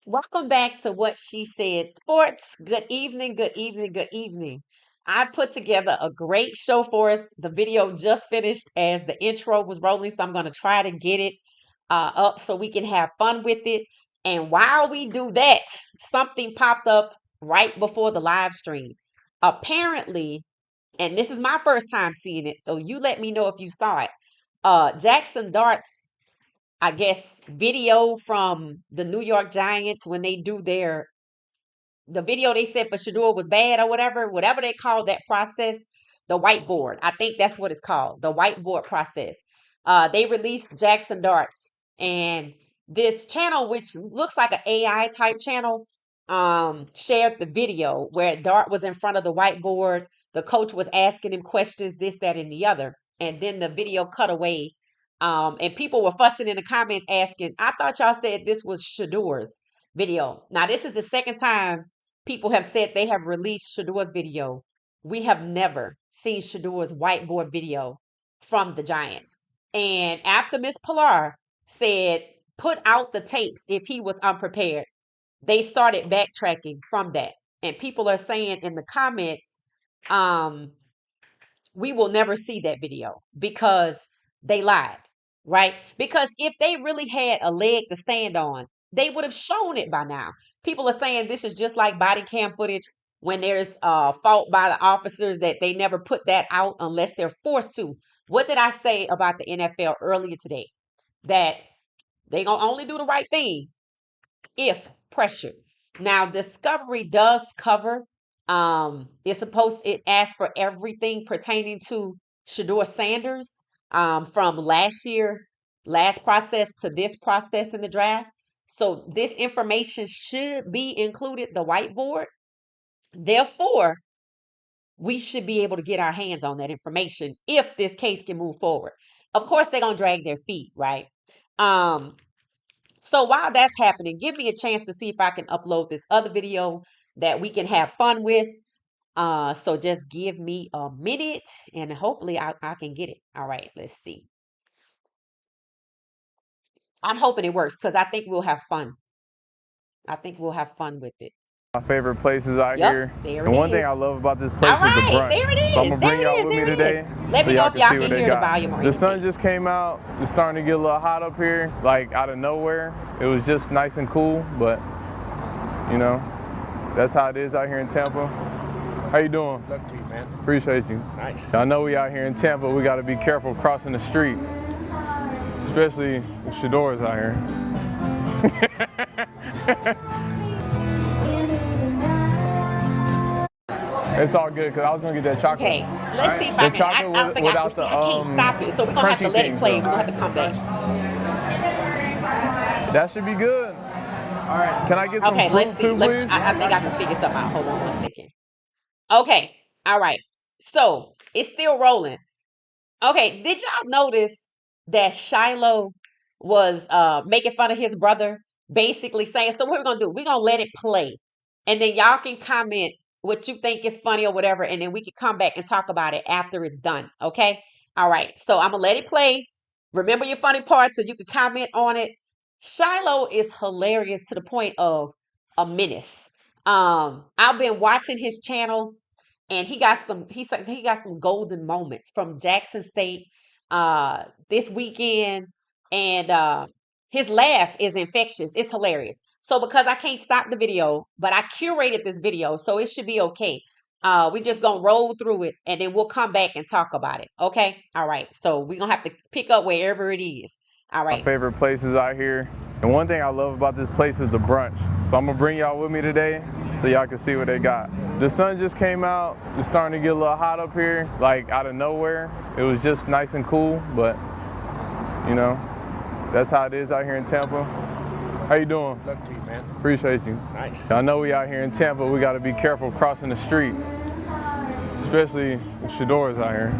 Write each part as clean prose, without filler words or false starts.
Welcome back to What She Said Sports. Good evening, good evening, good evening. I put together a great show for us. The video just finished as the intro was rolling, so I'm going to try to get it up so we can have fun with it. And while we do that, something popped up right before the live stream. Apparently, and this is my first time seeing it, so you let me know if you saw it. Jackson Dart's I guess, video from the New York Giants when they do the video they said for Shadur was bad or whatever they call that process, the whiteboard. I think that's what it's called, the whiteboard process. They released Jackson Darts and this channel, which looks like an AI type channel, shared the video where Dart was in front of the whiteboard. The coach was asking him questions, this, that, and the other. And then the video cut away. And people were fussing in the comments asking, I thought y'all said this was Shadur's. video. Now, this is the second time people have said they have released Shadur's video. We have never seen Shadur's whiteboard video from the Giants. And after Miss Pilar said, put out the tapes if he was unprepared, they started backtracking from that. And people are saying in the comments, we will never see that video because they lied, right? Because if they really had a leg to stand on, they would have shown it by now. People are saying this is just like body cam footage when there's fault by the officers that they never put that out unless they're forced to. What did I say about the NFL earlier today? That they gonna only do the right thing if pressured. Now, Discovery does cover. It asks for everything pertaining to Shadur Sanders from last process to this process in the draft. So this information should be included, the whiteboard. Therefore, we should be able to get our hands on that information if this case can move forward. Of course, they're gonna drag their feet, right? So while that's happening, give me a chance to see if I can upload this other video that we can have fun with. So just give me a minute and hopefully I can get it. All right, let's see. I'm hoping it works because I think we'll have fun. I think we'll have fun with it. My favorite places out here. There and it one is. thing I love about this place is the brunch. There it is. So I'm gonna bring y'all with me today. Let me know if y'all can hear the volume or anything. The sun just came out. It's starting to get a little hot up here, like out of nowhere. It was just nice and cool, but you know, that's how it is out here in Tampa. How you doing? Luck to you, man. Appreciate you. Nice. I know we out here in Tampa. We got to be careful crossing the street, especially with Shadur's out here. It's all good because I was gonna get that chocolate. Okay, let's see if I can. I can't stop it, so we're gonna have to let it play. We're gonna have to come back. That should be good. All right. Can I get some fruit too, please? I think I can figure something out. Hold on 1 second. Okay, all right. So it's still rolling. Okay, did y'all notice that Shilo was making fun of his brother, basically saying, so what we're gonna do? We're gonna let it play. And then y'all can comment what you think is funny or whatever, and then we can come back and talk about it after it's done. Okay? All right. So I'm gonna let it play. Remember your funny parts so you can comment on it. Shilo is hilarious to the point of a menace. I've been watching his channel and he got some golden moments from Jackson State this weekend, and his laugh is infectious. It's hilarious. So because I can't stop the video, but I curated this video, so it should be okay. We just gonna roll through it and then we'll come back and talk about it. Okay? All right. So we're gonna have to pick up wherever it is. All right. My favorite places out here. And one thing I love about this place is the brunch. So I'm gonna bring y'all with me today so y'all can see what they got. The sun just came out. It's starting to get a little hot up here, like out of nowhere. It was just nice and cool, but you know, that's how it is out here in Tampa. How you doing? Luck to you, man. Appreciate you. Nice. I know we out here in Tampa. We got to be careful crossing the street, especially with Shadur's out here.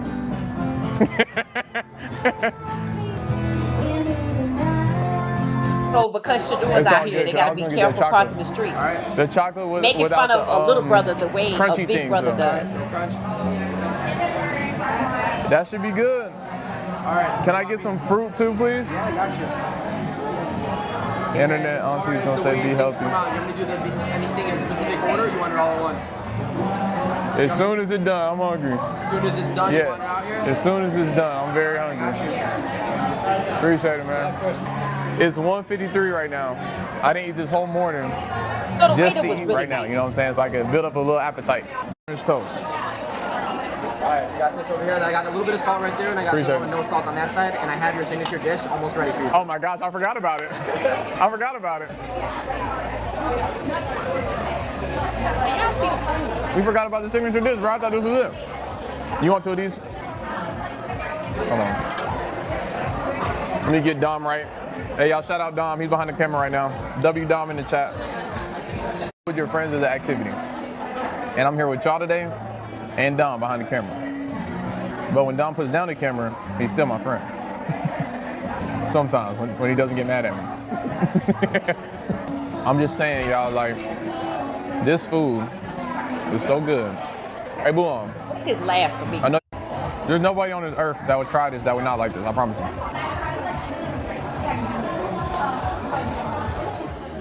So because Shadur's out here, they got to be careful crossing the street. All right. The chocolate was making fun of a little brother the way a big things, brother though. does. That should be good. All right. Can I get some fruit too, please? Yeah, I got you. Internet auntie's gonna say be healthy. Come out. You want me to do anything in specific order, or you want it all at once? As soon as it's done, I'm hungry. As soon as it's done, you want it out here? As soon as it's done, I'm very hungry. Appreciate it, man. It's 1:53 right now. I didn't eat this whole morning. So the just waiter to was eat really right now. nice. You know what I'm saying? So I can build up a little appetite. French toast. All right, we got this over here. I got a little bit of salt right there, and I got Appreciate it. no salt on that side, and I have your signature dish almost ready for you. Oh my gosh, I forgot about it. I forgot about it. Can y'all see the food? We forgot about the signature dish, bro. I thought this was it. You want two of these? Hold on. Let me get Dom right. Hey, y'all, shout out Dom. He's behind the camera right now. W Dom in the chat. With your friends is an activity. And I'm here with y'all today and Dom behind the camera. But when Dom puts down the camera, he's still my friend. Sometimes, when he doesn't get mad at me. I'm just saying, y'all, like, this food is so good. Hey, Boom. What's his laugh for me? I know there's nobody on this earth that would try this that would not like this. I promise you.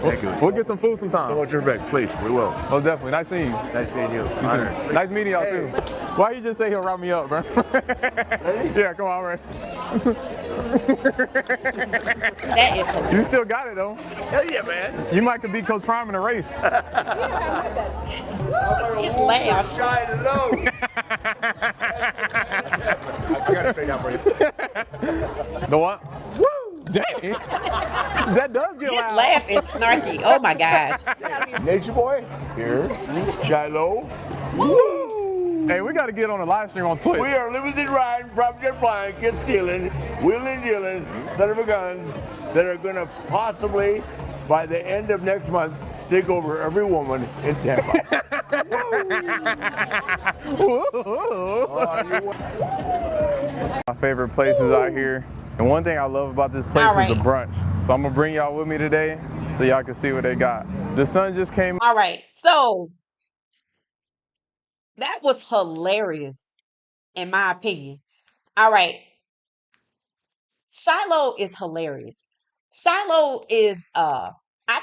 Thank you. We'll get some food sometime. So much respect, please. We will. Oh, definitely. Nice seeing you. Nice seeing you. Too. Nice meeting y'all too. Why you just say he'll round me up, bro? Yeah, come on, man. That is hilarious. You still got it though. Hell yeah, man. You might could beat Coach Prime in a race. His laugh. Shiloh. I gotta say that for you. The what? Woo! Dang. That does get His loud. laugh is snarky. Oh my gosh. Nature boy, here. Shiloh. Woo! Hey, we got to get on a live stream on Twitch. We are limousine riding, private jet flying, kid stealing, wheeling dealing, son of a guns that are gonna possibly, by the end of next month, take over every woman in Tampa. My favorite places out here. And one thing I love about this place All right. is the brunch. So I'm gonna bring y'all with me today so y'all can see what they got. The sun just came. All right. So that was hilarious, in my opinion. All right. Shiloh is hilarious. Shiloh is I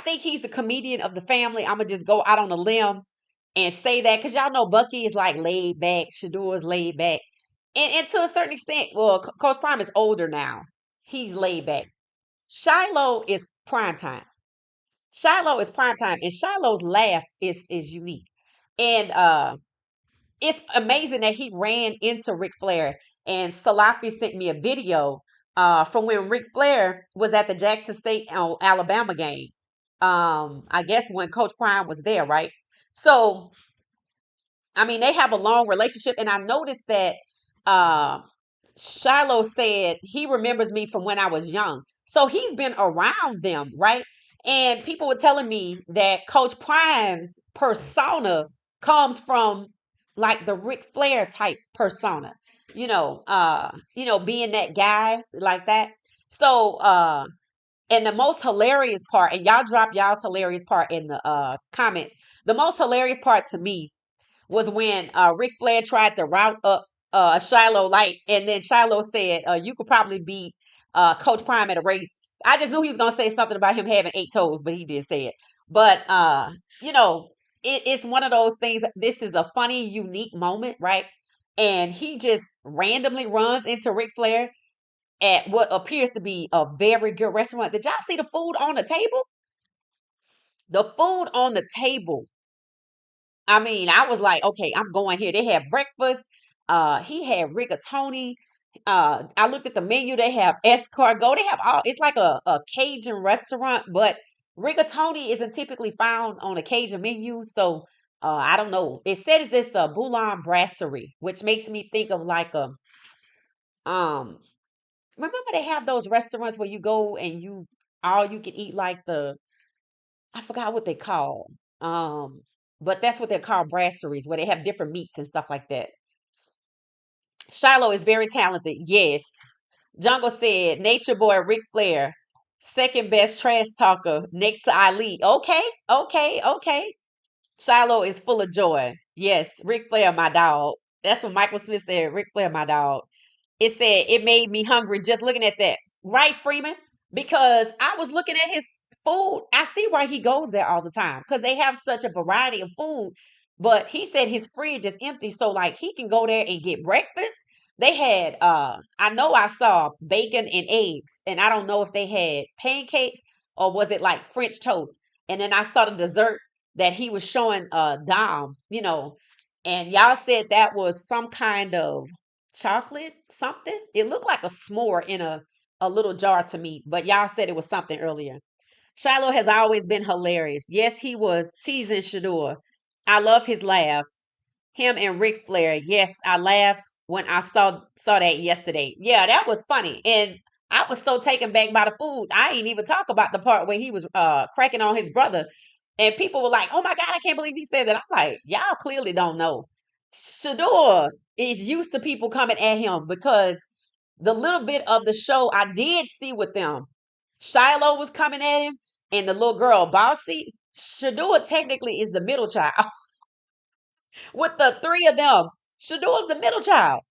think he's the comedian of the family. I'm gonna just go out on a limb and say that because y'all know Bucky is like laid back, Shadur is laid back. And to a certain extent, well, Coach Prime is older now. He's laid back. Shiloh is prime time. Shiloh is prime time, and Shiloh's laugh is unique. And it's amazing that he ran into Ric Flair. And Salafi sent me a video from when Ric Flair was at the Jackson State Alabama game. I guess when Coach Prime was there, right? So, I mean, they have a long relationship, and I noticed that Shiloh said he remembers me from when I was young. So he's been around them, right? And people were telling me that Coach Prime's persona comes from like the Ric Flair type persona, being that guy like that. So, and the most hilarious part, and y'all drop y'all's hilarious part in the comments. The most hilarious part to me was when Ric Flair tried to route up Shiloh Light, and then Shiloh said, "You could probably beat Coach Prime at a race." I just knew he was gonna say something about him having 8 toes, but he did say it. But it's one of those things. This is a funny, unique moment, right? And he just randomly runs into Ric Flair at what appears to be a very good restaurant. Did y'all see the food on the table? The food on the table. I mean, I was like, okay, I'm going here. They had breakfast. He had rigatoni. I looked at the menu. They have escargot. They have all. It's like a Cajun restaurant, but rigatoni isn't typically found on a Cajun menu. So I don't know. It said it's this Bouillon Brasserie, which makes me think of like a remember they have those restaurants where you go and you can eat like I forgot what they call. But that's what they're called, brasseries, where they have different meats and stuff like that. Shiloh is very talented. Yes. Jungle said, Nature Boy Ric Flair, second best trash talker next to Ali. Okay, okay, okay. Shiloh is full of joy. Yes, Ric Flair, my dog. That's what Michael Smith said. Ric Flair, my dog. It said it made me hungry just looking at that. Right, Freeman? Because I was looking at his food. I see why he goes there all the time because they have such a variety of food. But he said his fridge is empty, so like he can go there and get breakfast. They had I know I saw bacon and eggs, and I don't know if they had pancakes or was it like French toast. And then I saw the dessert that he was showing Dom, and y'all said that was some kind of chocolate something. It looked like a s'more in a little jar to me, but y'all said it was something earlier. Shiloh has always been hilarious. Yes, he was teasing Shadur. I love his laugh. Him and Ric Flair. Yes, I laughed when I saw that yesterday. Yeah, that was funny. And I was so taken back by the food. I ain't even talk about the part where he was cracking on his brother. And people were like, oh my God, I can't believe he said that. I'm like, y'all clearly don't know. Shadur is used to people coming at him because the little bit of the show I did see with them, Shiloh was coming at him. and the little girl, Bossy. Shadur technically is the middle child. With the three of them, Shador's the middle child.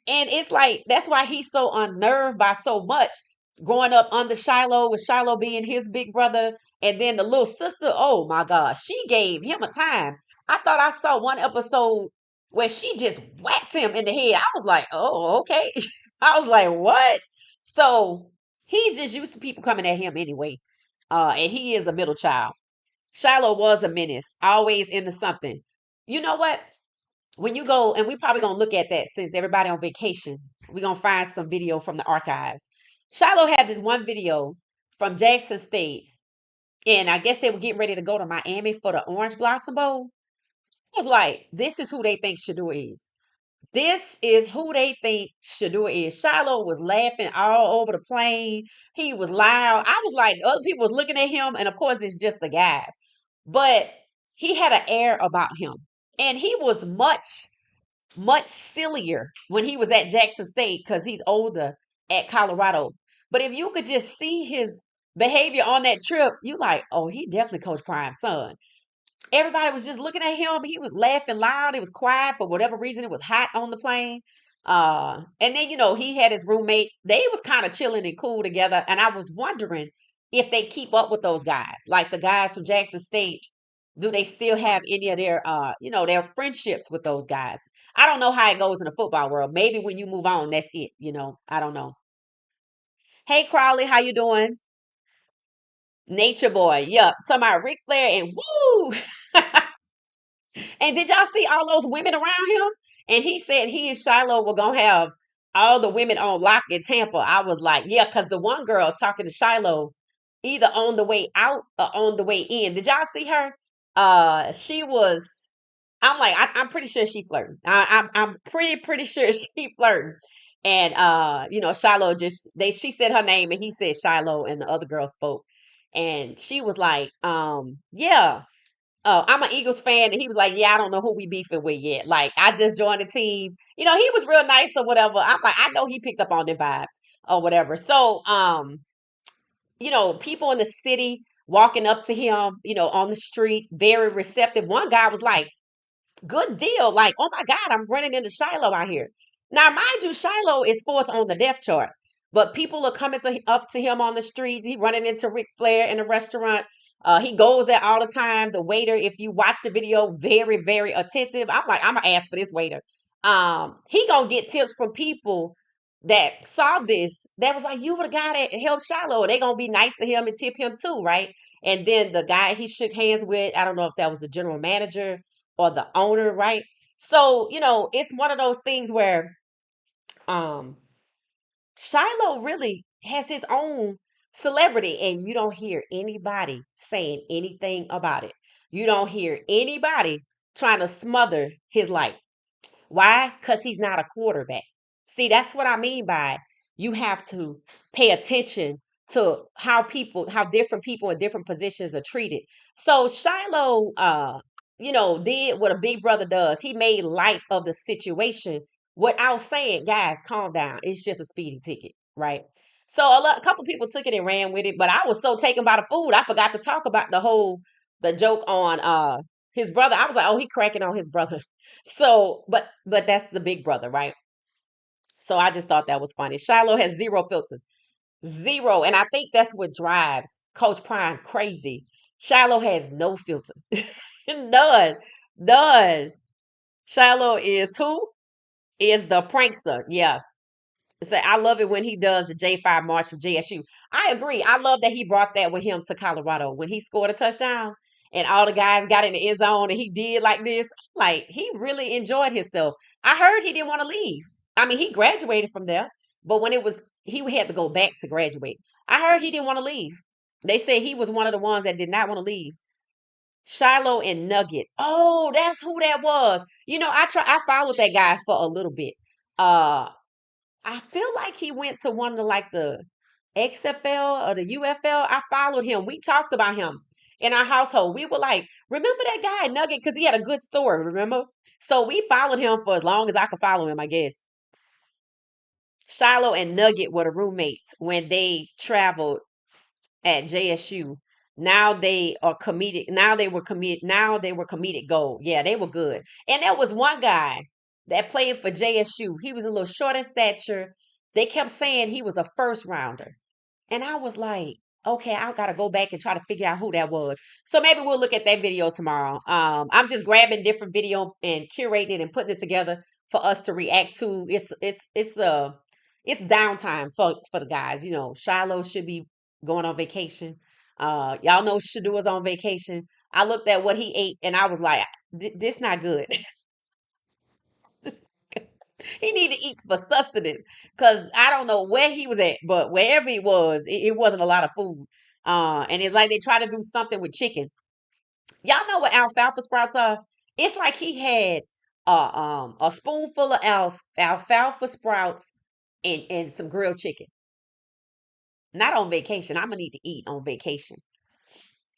And it's like that's why he's so unnerved by so much growing up under Shiloh, with Shiloh being his big brother, and then the little sister. Oh my gosh, she gave him a time. I thought I saw one episode where she just whacked him in the head. I was like, oh, okay. I was like, what? So he's just used to people coming at him anyway. And he is a middle child. Shiloh was a menace, always into something. You know what? When you go, and we probably gonna look at that since everybody on vacation, we're gonna find some video from the archives. Shiloh had this one video from Jackson State, and I guess they were getting ready to go to Miami for the Orange Blossom Bowl. I was like, this is who they think Shadur is. This is who they think Shadur is. Shiloh was laughing all over the plane. He was loud. I was like, other people was looking at him, and of course it's just the guys. But he had an air about him. And he was much sillier when he was at Jackson State because he's older at Colorado. But if you could just see his behavior on that trip, you like, oh, he definitely Coach Prime's son. Everybody was just looking at him. He was laughing loud. It was quiet for whatever reason. It was hot on the plane. And then he had his roommate. They was kind of chilling and cool together. And I was wondering if they keep up with those guys, like the guys from Jackson State. Do they still have any of their their friendships with those guys? I don't know how it goes in the football world. Maybe when you move on, that's it. I don't know. Hey Crowley, how you doing? Nature boy. Yup. Talking about Ric Flair and woo. And did y'all see all those women around him? And he said he and Shiloh were gonna have all the women on lock in Tampa. I was like, yeah, because the one girl talking to Shiloh either on the way out or on the way in. Did y'all see her? She was. I'm like, I'm pretty sure she flirting. I'm pretty sure she flirting. And Shiloh she said her name and he said Shiloh and the other girl spoke. And she was like, yeah. I'm an Eagles fan, and he was like, "Yeah, I don't know who we beefing with yet. Like, I just joined the team. He was real nice or whatever." I'm like, I know he picked up on their vibes or whatever. So, people in the city walking up to him, on the street, very receptive. One guy was like, good deal. Like, oh my God, I'm running into Shiloh out here. Now, mind you, Shiloh is fourth on the death chart, but people are coming up to him on the streets. He running into Ric Flair in a restaurant. He goes there all the time. The waiter, if you watch the video, very, very attentive. I'm like, I'm gonna ask for this waiter. He gonna get tips from people that saw this. That was like, you were the guy that helped Shiloh. And they gonna be nice to him and tip him too, right? And then the guy he shook hands with, I don't know if that was the general manager or the owner, right? So, it's one of those things where um Shiloh really has his own celebrity and you don't hear anybody saying anything about it. You don't hear anybody trying to smother his life. Why? Because he's not a quarterback. See, that's what I mean by you have to pay attention to how different people in different positions are treated. So Shiloh, did what a big brother does. He made light of the situation without saying, guys, calm down. It's just a speeding ticket, right? So a couple people took it and ran with it, but I was so taken by the food, I forgot to talk about the joke on his brother. I was like, oh, he cracking on his brother. So, but that's the big brother, right? So I just thought that was funny. Shiloh has zero filters. Zero. And I think that's what drives Coach Prime crazy. Shiloh has no filter. None. None. Shiloh is who? Is the prankster. Yeah. So I love it when he does the J5 March from JSU. I agree. I love that he brought that with him to Colorado when he scored a touchdown and all the guys got in the end zone and he did like this. Like he really enjoyed himself. I heard he didn't want to leave. I mean, he graduated from there, but when he had to go back to graduate. I heard he didn't want to leave. They said he was one of the ones that did not want to leave. Shiloh and Nugget. Oh, that's who that was. I followed that guy for a little bit. Uh I feel like he went to one of the XFL or the UFL. I followed him. We talked about him in our household. We were like, remember that guy Nugget? Because he had a good story, remember? So we followed him for as long as I could follow him, I guess. Shiloh and Nugget were the roommates when they traveled at JSU. Now they are comedic. Now they were comedic. Now they were comedic gold. Yeah, they were good. And there was one guy that played for JSU. He was a little short in stature. They kept saying he was a first rounder. And I was like, okay, I gotta go back and try to figure out who that was. So maybe we'll look at that video tomorrow. I'm just grabbing different video and curating it and putting it together for us to react to. It's downtime for the guys. You know, Shiloh should be going on vacation. Y'all know Shadur was on vacation. I looked at what he ate and I was like, this not good. He need to eat for sustenance because I don't know where he was at, but wherever he was, it wasn't a lot of food. And it's like they try to do something with chicken. Y'all know what alfalfa sprouts are? It's like he had a spoonful of alfalfa sprouts and some grilled chicken. Not on vacation. I'm gonna need to eat on vacation.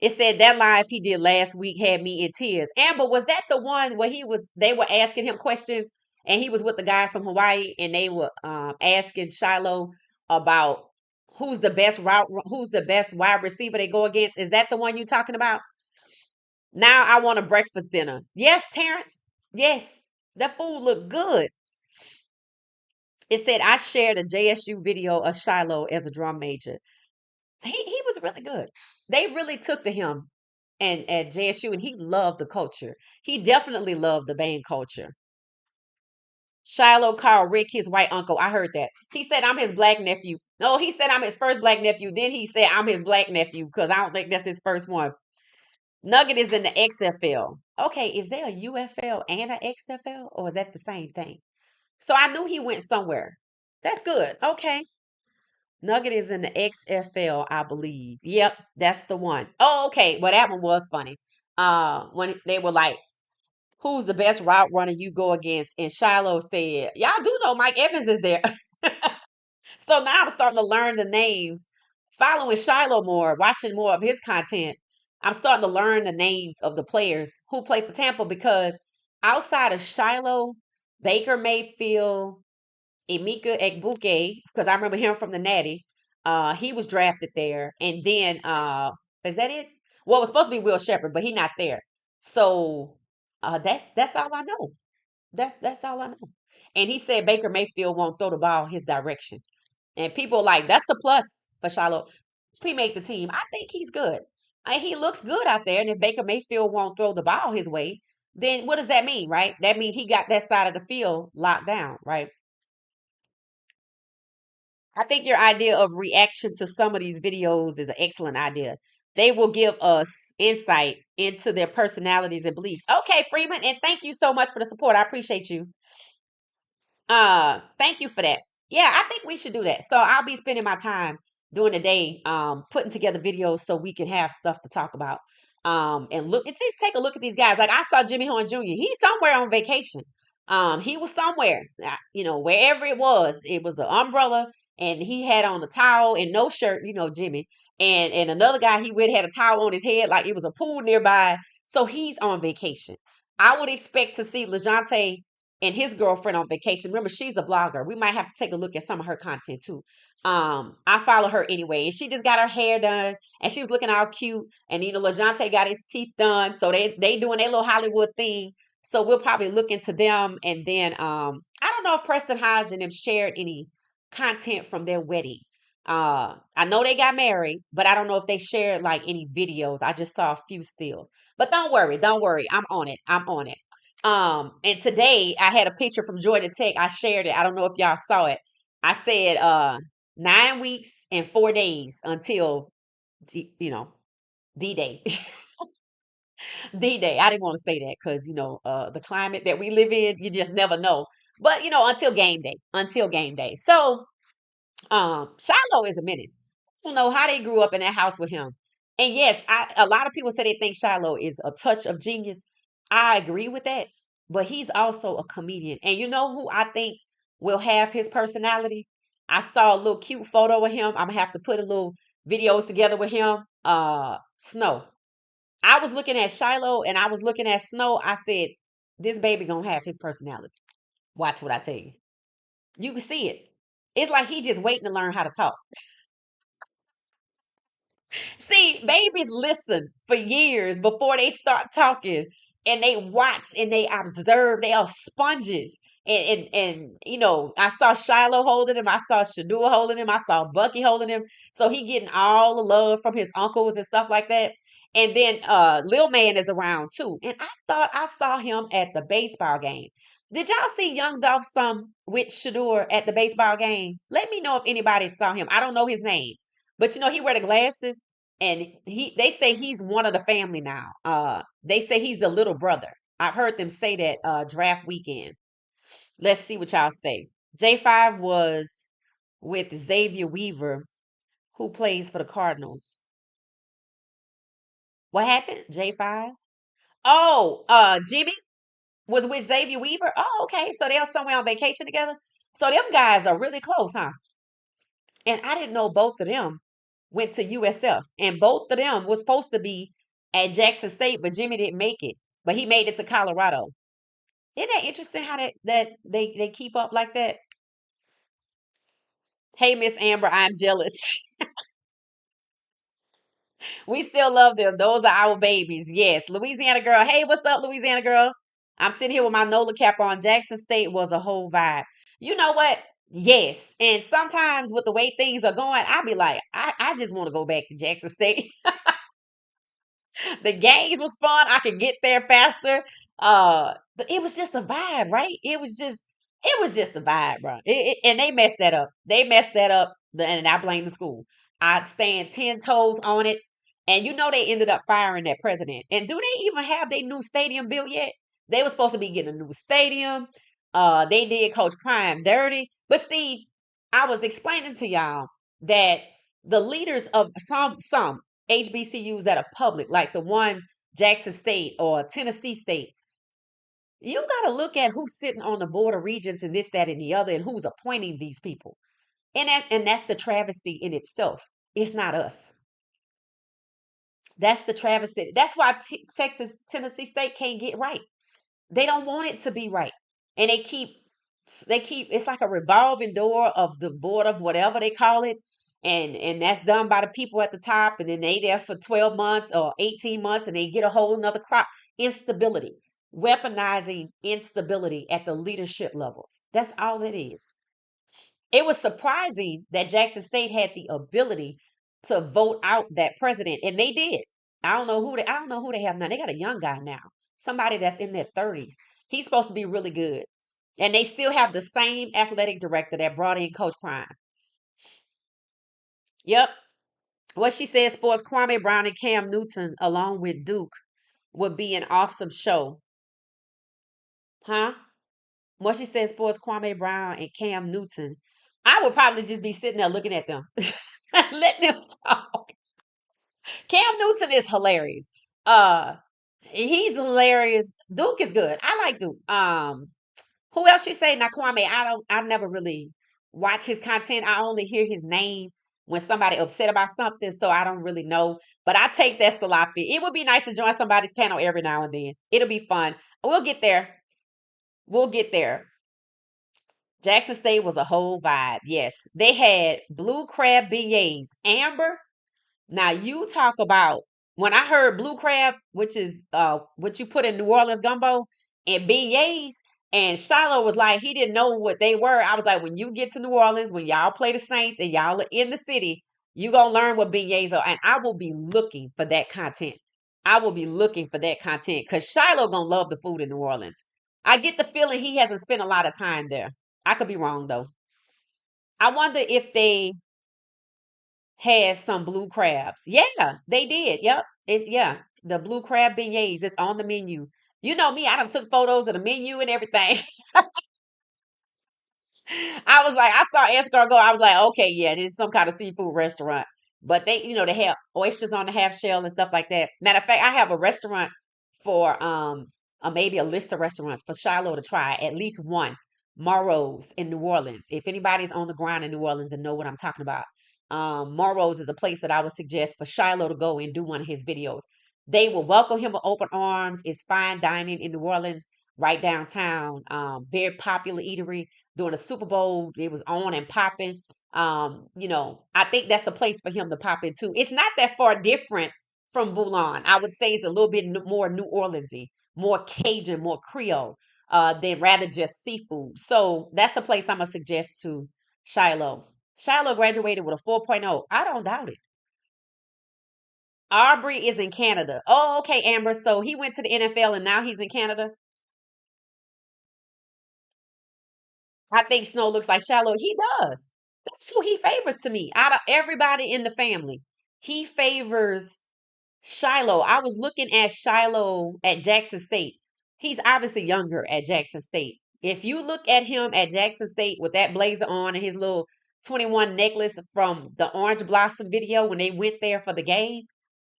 It said that live he did last week had me in tears. Amber, was that the one where they were asking him questions and he was with the guy from Hawaii and they were asking Shiloh about who's the best wide receiver they go against? Is that the one you talking about? Now I want a breakfast dinner. Yes, Terrence. Yes. That food looked good. It said I shared a JSU video of Shiloh as a drum major. He was really good. They really took to him and at JSU, and he loved the culture. He definitely loved the band culture. Shiloh called Rick his white uncle. I heard that. He said I'm his black nephew. No, he said I'm his first black nephew. Then he said I'm his black nephew because I don't think that's his first one. Nugget is in the XFL. Okay, is there a UFL and a XFL, or is that the same thing? So I knew he went somewhere. That's good. Okay. Nugget is in the XFL, I believe. Yep, that's the one. Oh, okay. Well, that one was funny. When they were like, "Who's the best route runner you go against?" And Shiloh said, "Y'all do know Mike Evans is there." So now I'm starting to learn the names, following Shiloh more, watching more of his content. I'm starting to learn the names of the players who play for Tampa because outside of Shiloh, Baker Mayfield, Emeka Egbuke, because I remember him from the Natty. He was drafted there. And then is that it? Well, it was supposed to be Will Shepherd, but he's not there. So that's all I know. That's all I know. And he said Baker Mayfield won't throw the ball his direction. And people are like, that's a plus for Shiloh. He made the team. I think he's good. He looks good out there. And if Baker Mayfield won't throw the ball his way, then what does that mean, right? That means he got that side of the field locked down, right? I think your idea of reaction to some of these videos is an excellent idea. They will give us insight into their personalities and beliefs. Okay, Freeman, and thank you so much for the support. I appreciate you. Thank you for that. Yeah, I think we should do that. So I'll be spending my time during the day putting together videos so we can have stuff to talk about. And look, it's just take a look at these guys. Like I saw Jimmy Horn Jr. He's somewhere on vacation. He was somewhere, wherever it was an umbrella and he had on a towel and no shirt, Jimmy. And another guy he with had a towel on his head like it was a pool nearby. So he's on vacation. I would expect to see LeJontay and his girlfriend on vacation. Remember, she's a blogger. We might have to take a look at some of her content too. I follow her anyway, and she just got her hair done, and she was looking all cute. And LeJontay got his teeth done, so they doing their little Hollywood thing. So we'll probably look into them, and then I don't know if Preston Hodge and them shared any content from their wedding. I know they got married, but I don't know if they shared like any videos. I just saw a few stills. But don't worry. I'm on it. I'm on it. And today I had a picture from Georgia Tech. I shared it. I don't know if y'all saw it. I said 9 weeks and 4 days until D-Day. D-Day. I didn't want to say that because the climate that we live in, you just never know. But until game day. Until game day. So Shiloh is a menace. I don't know how they grew up in that house with him. And yes, a lot of people say they think Shiloh is a touch of genius. I agree with that, but he's also a comedian. And you know who I think will have his personality? I saw a little cute photo of him. I'm gonna have to put a little videos together with him. Snow. I was looking at Shiloh and I was looking at Snow. I said, this baby gonna have his personality. Watch what I tell you. You can see it. It's like he just waiting to learn how to talk. See, babies listen for years before they start talking, and they watch and they observe. They are sponges. And I saw Shiloh holding him, I saw Shadur holding him, I saw Bucky holding him. So he getting all the love from his uncles and stuff like that. And then Lil Man is around too. And I thought I saw him at the baseball game. Did y'all see Young Dolph some with Shadur at the baseball game? Let me know if anybody saw him. I don't know his name. But he wear the glasses, and they say he's one of the family now. They say he's the little brother. I've heard them say that draft weekend. Let's see what y'all say. J5 was with Xavier Weaver, who plays for the Cardinals. What happened? J5? Oh, Jimmy was with Xavier Weaver. Oh, okay. So they're somewhere on vacation together. So them guys are really close, huh? And I didn't know both of them went to USF. And both of them was supposed to be at Jackson State, but Jimmy didn't make it. But he made it to Colorado. Isn't that interesting how that they keep up like that? Hey, Miss Amber, I'm jealous. We still love them. Those are our babies. Yes. Louisiana girl. Hey, what's up, Louisiana girl? I'm sitting here with my NOLA cap on. Jackson State was a whole vibe. You know what? Yes. And sometimes with the way things are going, I'll be like, I just want to go back to Jackson State. The games was fun. I could get there faster. It was just a vibe, right? It was just a vibe, bro. And they messed that up. They messed that up, and I blame the school. I'd stand 10 toes on it. And they ended up firing that president. And do they even have their new stadium built yet? They were supposed to be getting a new stadium. They did Coach Prime dirty. But see, I was explaining to y'all that the leaders of some HBCUs that are public, like the one Jackson State or Tennessee State, you got to look at who's sitting on the board of regents and this, that, and the other, and who's appointing these people. And that's the travesty in itself. It's not us. That's the travesty. That's why Tennessee State can't get right. They don't want it to be right, and they keep. It's like a revolving door of the board of whatever they call it, and that's done by the people at the top, and then they there for 12 months or 18 months, and they get a whole nother crop. Instability, weaponizing instability at the leadership levels. That's all it is. It was surprising that Jackson State had the ability to vote out that president, and they did. I don't know who they have now. They got a young guy now, somebody that's in their 30s. He's supposed to be really good, and they still have the same athletic director that brought in Coach Prime. Yep, what she said, sports Kwame Brown and Cam Newton along with Duke would be an awesome show, huh? What she said, sports Kwame Brown and Cam Newton. I would probably just be sitting there looking at them, letting them talk. Cam Newton is hilarious. Uh, he's hilarious. Duke is good. I like Duke. Who else you say? Now Kwame, I never really watch his content. I only hear his name when somebody upset about something, so I don't really know. But I take that salami. It would be nice to join somebody's panel every now and then. It'll be fun. We'll get there. We'll get there. Jackson State was a whole vibe. Yes. They had blue crab beignets. Amber, now you talk about when I heard blue crab, which is what you put in New Orleans gumbo, and beignets, and Shiloh was like he didn't know what they were. I was like, when you get to New Orleans, when y'all play the Saints and y'all are in the city, you gonna learn what beignets are, and I will be looking for that content. I will be looking for that content because Shiloh gonna love the food in New Orleans. I get the feeling he hasn't spent a lot of time there. I could be wrong though. I wonder if they had some blue crabs. Yeah, they did. Yep. Yeah. The blue crab beignets. It's on the menu. You know me, I done took photos of the menu and everything. I was like, I saw escargot. I was like, okay, yeah, this is some kind of seafood restaurant. But they have oysters on the half shell and stuff like that. Matter of fact, I have a restaurant for maybe a list of restaurants for Shiloh to try, at least one. Morrow's in New Orleans. If anybody's on the ground in New Orleans and know what I'm talking about, Morrow's is a place that I would suggest for Shiloh to go and do one of his videos. They will welcome him with open arms. It's fine dining in New Orleans. right downtown. Very popular eatery. During the Super Bowl, it was on and popping. I think that's a place for him to pop into. It's not that far different from Boulogne. I would say it's a little bit more New Orleansy, more Cajun, more Creole, than rather just seafood. So that's a place I'm gonna suggest to Shiloh. Shiloh graduated with a 4.0. I don't doubt it. Aubrey is in Canada. Oh, okay, Amber. So he went to the NFL and now he's in Canada. I think Snow looks like Shiloh. He does. That's who he favors to me. Out of everybody in the family, he favors Shiloh. I was looking at Shiloh at Jackson State. He's obviously younger at Jackson State. If you look at him at Jackson State with that blazer on and his little 21 necklace from the Orange Blossom video when they went there for the game,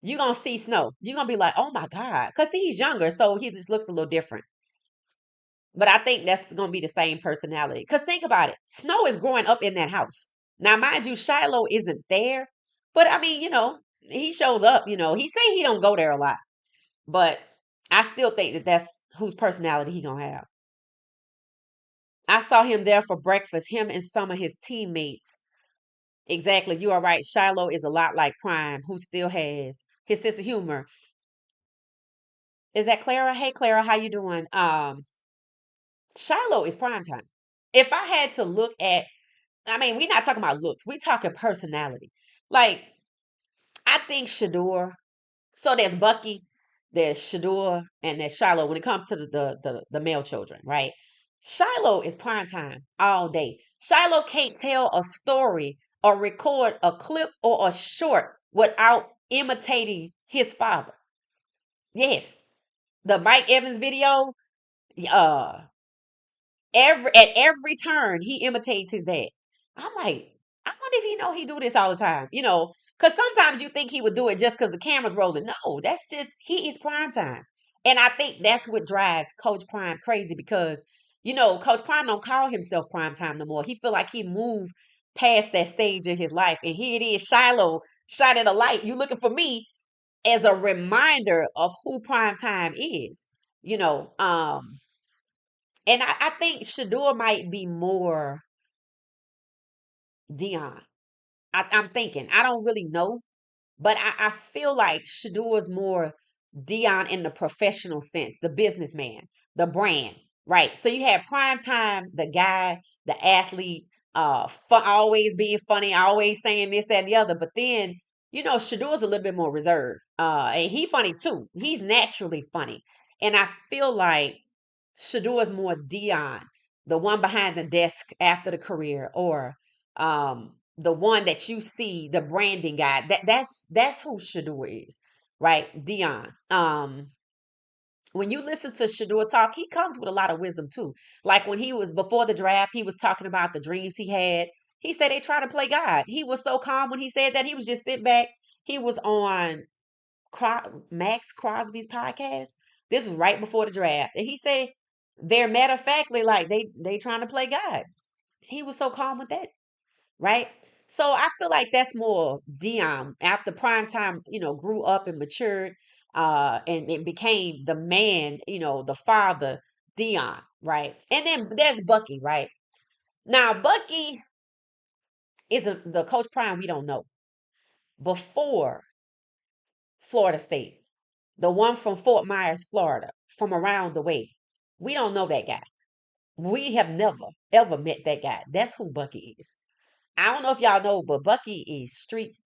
you're going to see Snow. You're going to be like, oh my God. Because he's younger, so he just looks a little different. But I think that's going to be the same personality. Because think about it. Snow is growing up in that house. Now, mind you, Shiloh isn't there. But I mean, he shows up. He say he don't go there a lot. But I still think that that's whose personality he going to have. I saw him there for breakfast, him and some of his teammates. Exactly. You are right. Shiloh is a lot like Prime, who still has his sense of humor. Is that Clara? Hey, Clara, how you doing? Shiloh is prime time. If I had to look at, I mean, we're not talking about looks. We talking personality. Like, I think Shadur. So there's Bucky, there's Shadur, and there's Shiloh when it comes to the male children, right? Shiloh is prime time all day. Shiloh can't tell a story or record a clip or a short without imitating his father. Yes, the Mike Evans video, uh, every turn he imitates his dad. I'm like, I wonder if he do this all the time, because sometimes you think he would do it just because the camera's rolling. No, that's just he is prime time. And I think that's what drives Coach Prime crazy because Coach Prime don't call himself prime time no more. He feel like he moved past that stage in his life. And here it is, Shiloh shining a light. You looking for me as a reminder of who prime time is. You know, um, and I think Shadur might be more Dion. I'm thinking. I don't really know, but I feel like Shadur is more Dion in the professional sense, the businessman, the brand, right? So you have Prime Time, the guy, the athlete, always being funny, always saying this, that, and the other. But then, Shadur's a little bit more reserved. And he funny too. He's naturally funny. And I feel like Shadur is more Dion, the one behind the desk after the career, or the one that you see, the branding guy. That's who Shadur is, right? Dion. When you listen to Shadur talk, he comes with a lot of wisdom too. Like when he was before the draft, he was talking about the dreams he had. He said they try to play God. He was so calm when he said that. He was just sitting back. He was on Max Crosby's podcast. This was right before the draft, and he said they're matter of factly like they trying to play God. He was so calm with that, right? So I feel like that's more Dion after prime time, grew up and matured, and it became the man, the father, Dion, right? And then there's Bucky, right? Now Bucky is the Coach Prime we don't know before Florida State. The one from Fort Myers, Florida, from around the way. We don't know that guy. We have never, ever met that guy. That's who Bucky is. I don't know if y'all know, but Bucky is street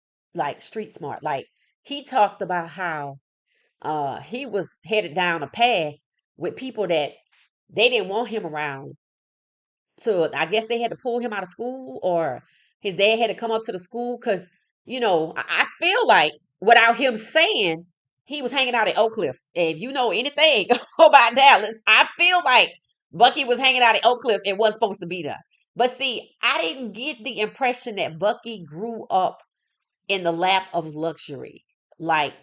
smart. Like he talked about how he was headed down a path with people that they didn't want him around. So I guess they had to pull him out of school, or his dad had to come up to the school because I feel like without him saying he was hanging out at Oak Cliff. If you know anything about Dallas, I feel like Bucky was hanging out at Oak Cliff and wasn't supposed to be there. But see, I didn't get the impression that Bucky grew up in the lap of luxury like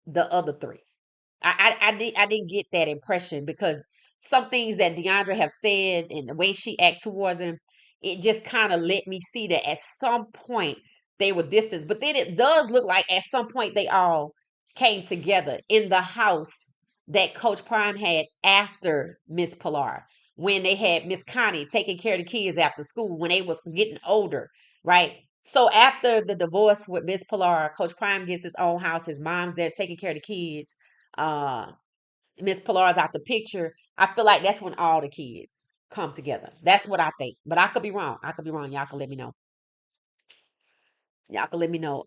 the other three. I didn't get that impression because some things that DeAndre have said and the way she act towards him, it just kind of let me see that at some point they were distant. But then it does look like at some point they all came together in the house that Coach Prime had after Miss Pilar, when they had Miss Connie taking care of the kids after school when they was getting older, right? So after the divorce with Miss Pilar, Coach Prime gets his own house. His mom's there taking care of the kids. Uh, Miss Pilar's out the picture. I feel like that's when all the kids come together. That's what I think. But I could be wrong. I could be wrong. Y'all can let me know. Y'all can let me know.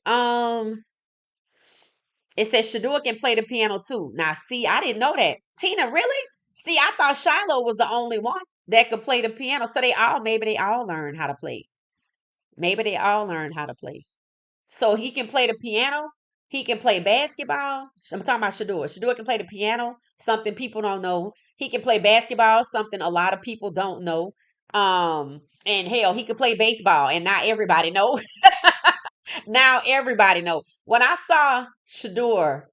It says Shadur can play the piano too. Now, see, I didn't know that. Tina, really? See, I thought Shilo was the only one that could play the piano. So maybe they all learned how to play. Maybe they all learned how to play. So he can play the piano. He can play basketball. I'm talking about Shadur. Shadur can play the piano, something people don't know. He can play basketball, something a lot of people don't know. And hell, he could play baseball, and not everybody know. Now everybody know. When I saw Shadur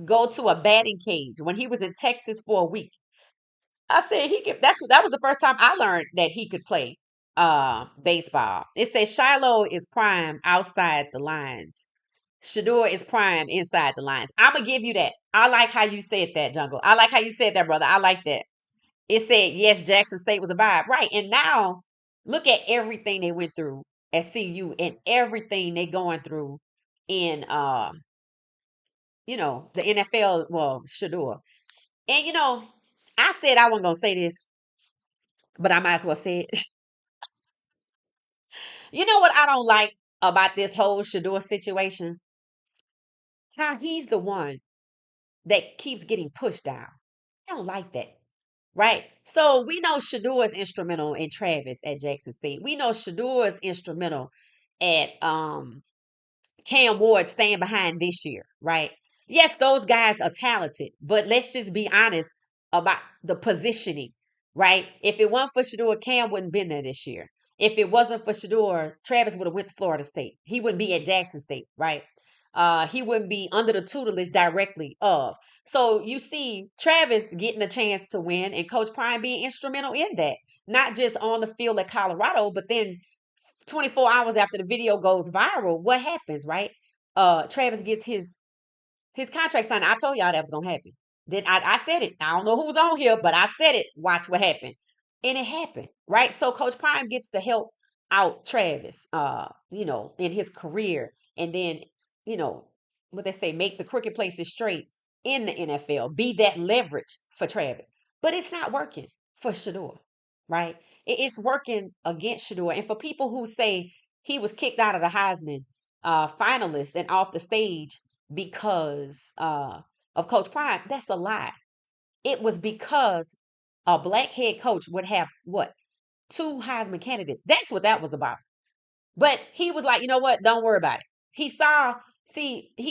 go to a batting cage when he was in Texas for a week, I said he could. That was the first time I learned that he could play baseball. It says Shiloh is prime outside the lines. Shadur is prime inside the lines. I'm gonna give you that. I like how you said that, Jungle. I like how you said that, brother. I like that. It said yes, Jackson State was a vibe, right? And now look at everything they went through at CU and everything they going through in the NFL. Well, Shadur, and I said I wasn't gonna say this, but I might as well say it. You know what I don't like about this whole Shadur situation? How he's the one that keeps getting pushed down. I don't like that. Right? So we know Shadur is instrumental in Travis at Jackson State. We know Shadur is instrumental at Cam Ward staying behind this year, right? Yes, those guys are talented, but let's just be honest about the positioning, right? If it wasn't for Shadur, Cam wouldn't been there this year. If it wasn't for Shadur, Travis would have went to Florida State. He wouldn't be at Jackson State, right? He wouldn't be under the tutelage directly of. So you see Travis getting a chance to win and Coach Prime being instrumental in that. Not just on the field at Colorado, but then 24 hours after the video goes viral, what happens, right? Travis gets his contract signed. I told y'all that was gonna happen. Then I said it. I don't know who's on here, but I said it. Watch what happened. And it happened, right? So Coach Prime gets to help out Travis, in his career, and then, you know, what they say, make the crooked places straight in the NFL, be that leverage for Travis. But it's not working for Shador, right? It's working against Shador. And for people who say he was kicked out of the Heisman finalist and off the stage because of Coach Prime, that's a lie. It was because a black head coach would have what? Two Heisman candidates. That's what that was about. But he was like, you know what? Don't worry about it. He's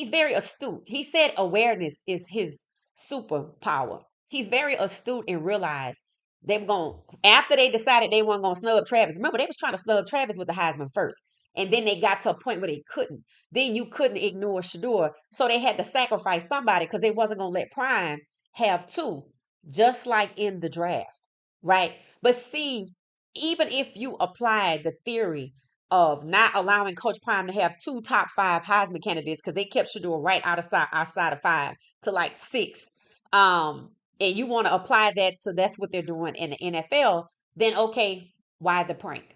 very astute. He said awareness is his superpower. He's very astute and realized they were going, after they decided they weren't going to snub Travis. Remember, they was trying to snub Travis with the Heisman first. And then they got to a point where they couldn't. Then you couldn't ignore Shadur. So they had to sacrifice somebody because they wasn't going to let Prime have two, just like in the draft, right? But see, even if you apply the theory of not allowing Coach Prime to have two top five Heisman candidates because they kept Shador right outside of five to like six. And you want to apply that to that's what they're doing in the NFL, then okay, why the prank?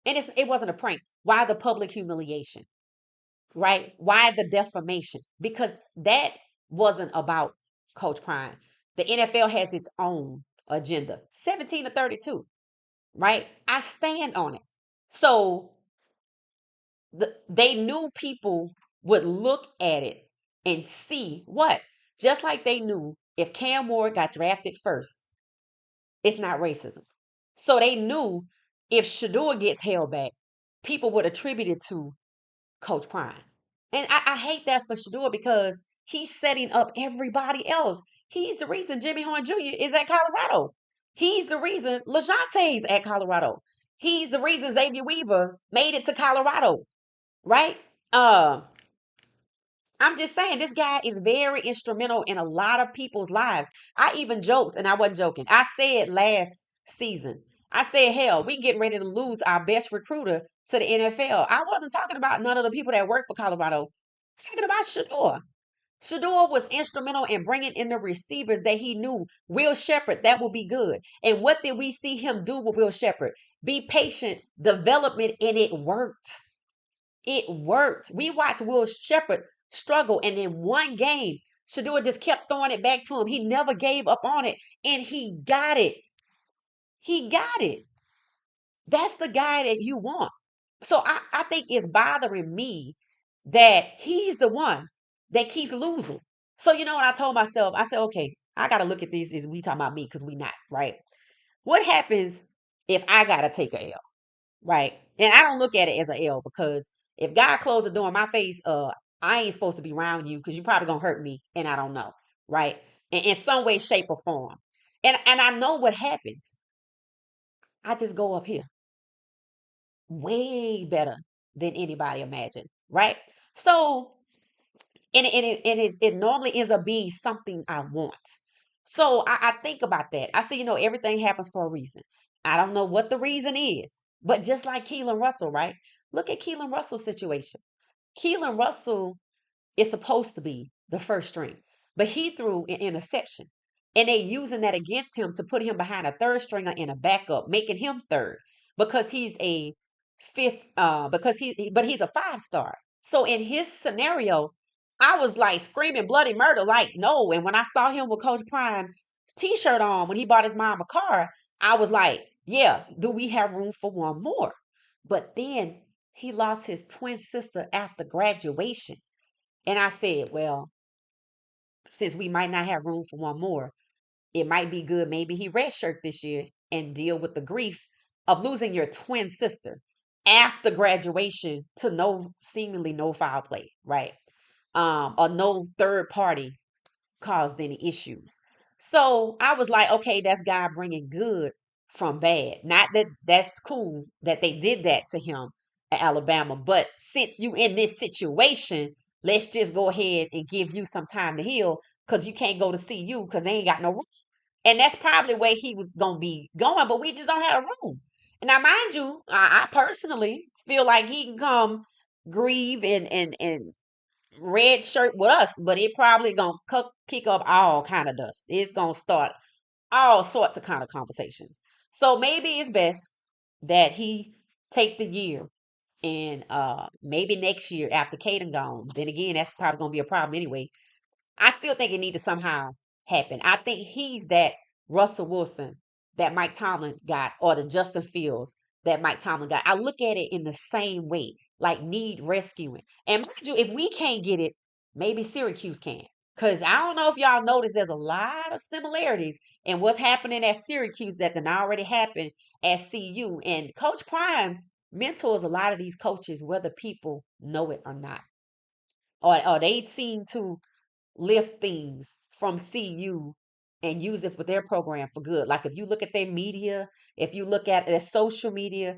And it wasn't a prank. Why the public humiliation? Right? Why the defamation? Because that wasn't about Coach Prime. The NFL has its own agenda. 17 to 32, right? I stand on it. So they knew people would look at it and see what? Just like they knew if Cam Ward got drafted first, it's not racism. So they knew if Shadur gets held back, people would attribute it to Coach Prime. And I hate that for Shadur because he's setting up everybody else. He's the reason Jimmy Horn Jr. is at Colorado. He's the reason LaJonte's at Colorado. He's the reason Xavier Weaver made it to Colorado, right? I'm just saying this guy is very instrumental in a lot of people's lives. I even joked, and I wasn't joking. I said last season, I said, hell, we getting ready to lose our best recruiter to the NFL. I wasn't talking about none of the people that work for Colorado. I was talking about Shador. Shadur was instrumental in bringing in the receivers that he knew. Will Shepherd, that will be good. And what did we see him do with Will Shepherd? Be patient, development, and it worked. It worked. We watched Will Shepherd struggle, and in one game, Shadur just kept throwing it back to him. He never gave up on it, and he got it. He got it. That's the guy that you want. So I think it's bothering me that he's the one that keeps losing. So you know what I told myself? I said, okay, I gotta look at these as we talking about me because we not, right? What happens if I gotta take a L, right? And I don't look at it as a L because if God closed the door in my face, I ain't supposed to be around you because you probably gonna hurt me and I don't know, right? In some way, shape, or form. And I know what happens. I just go up here way better than anybody imagined, right? So, it normally ends up being something I want. So I think about that. I say, everything happens for a reason. I don't know what the reason is, but just like Keelan Russell, right? Look at Keelan Russell's situation. Keelan Russell is supposed to be the first string, but he threw an interception. And they using that against him to put him behind a third stringer and a backup, making him third because he's a fifth, but he's a 5-star. So in his scenario, I was like screaming bloody murder, like no. And when I saw him with Coach Prime t-shirt on when he bought his mom a car, I was like, yeah, do we have room for one more? But then he lost his twin sister after graduation. And I said, well, since we might not have room for one more, it might be good. Maybe he redshirt this year and deal with the grief of losing your twin sister after graduation to seemingly no foul play, right? Or no third party caused any issues. So I was like, okay, that's God bringing good from bad. Not that that's cool that they did that to him at Alabama, but since you in this situation, let's just go ahead and give you some time to heal because you can't go to see you because they ain't got no room. And that's probably where he was gonna be going, but we just don't have a room. And now, mind you, I personally feel like he can come grieve and red shirt with us, but it probably gonna kick up all kind of dust. It's gonna start all sorts of kind of conversations. So maybe it's best that he take the year and maybe next year after Caden gone. Then again, that's probably gonna be a problem anyway. I still think it need to somehow happen. I think he's that Russell Wilson that Mike Tomlin got, or the Justin Fields that Mike Tomlin got. I look at it in the same way, like need rescuing. And mind you, if we can't get it, maybe Syracuse can. Because I don't know if y'all noticed there's a lot of similarities in what's happening at Syracuse that then already happened at CU. And Coach Prime mentors a lot of these coaches, whether people know it or not. Or they seem to lift things from CU and use it for their program for good. Like if you look at their media, if you look at their social media,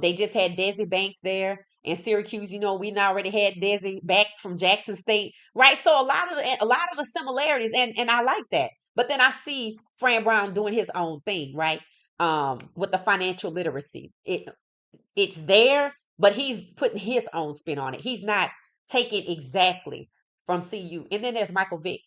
they just had Desi Banks there in Syracuse. We already had Desi back from Jackson State, right? So a lot of the similarities, and I like that. But then I see Fran Brown doing his own thing, right? With the financial literacy, it's there, but he's putting his own spin on it. He's not taking exactly from CU. And then there's Michael Vick.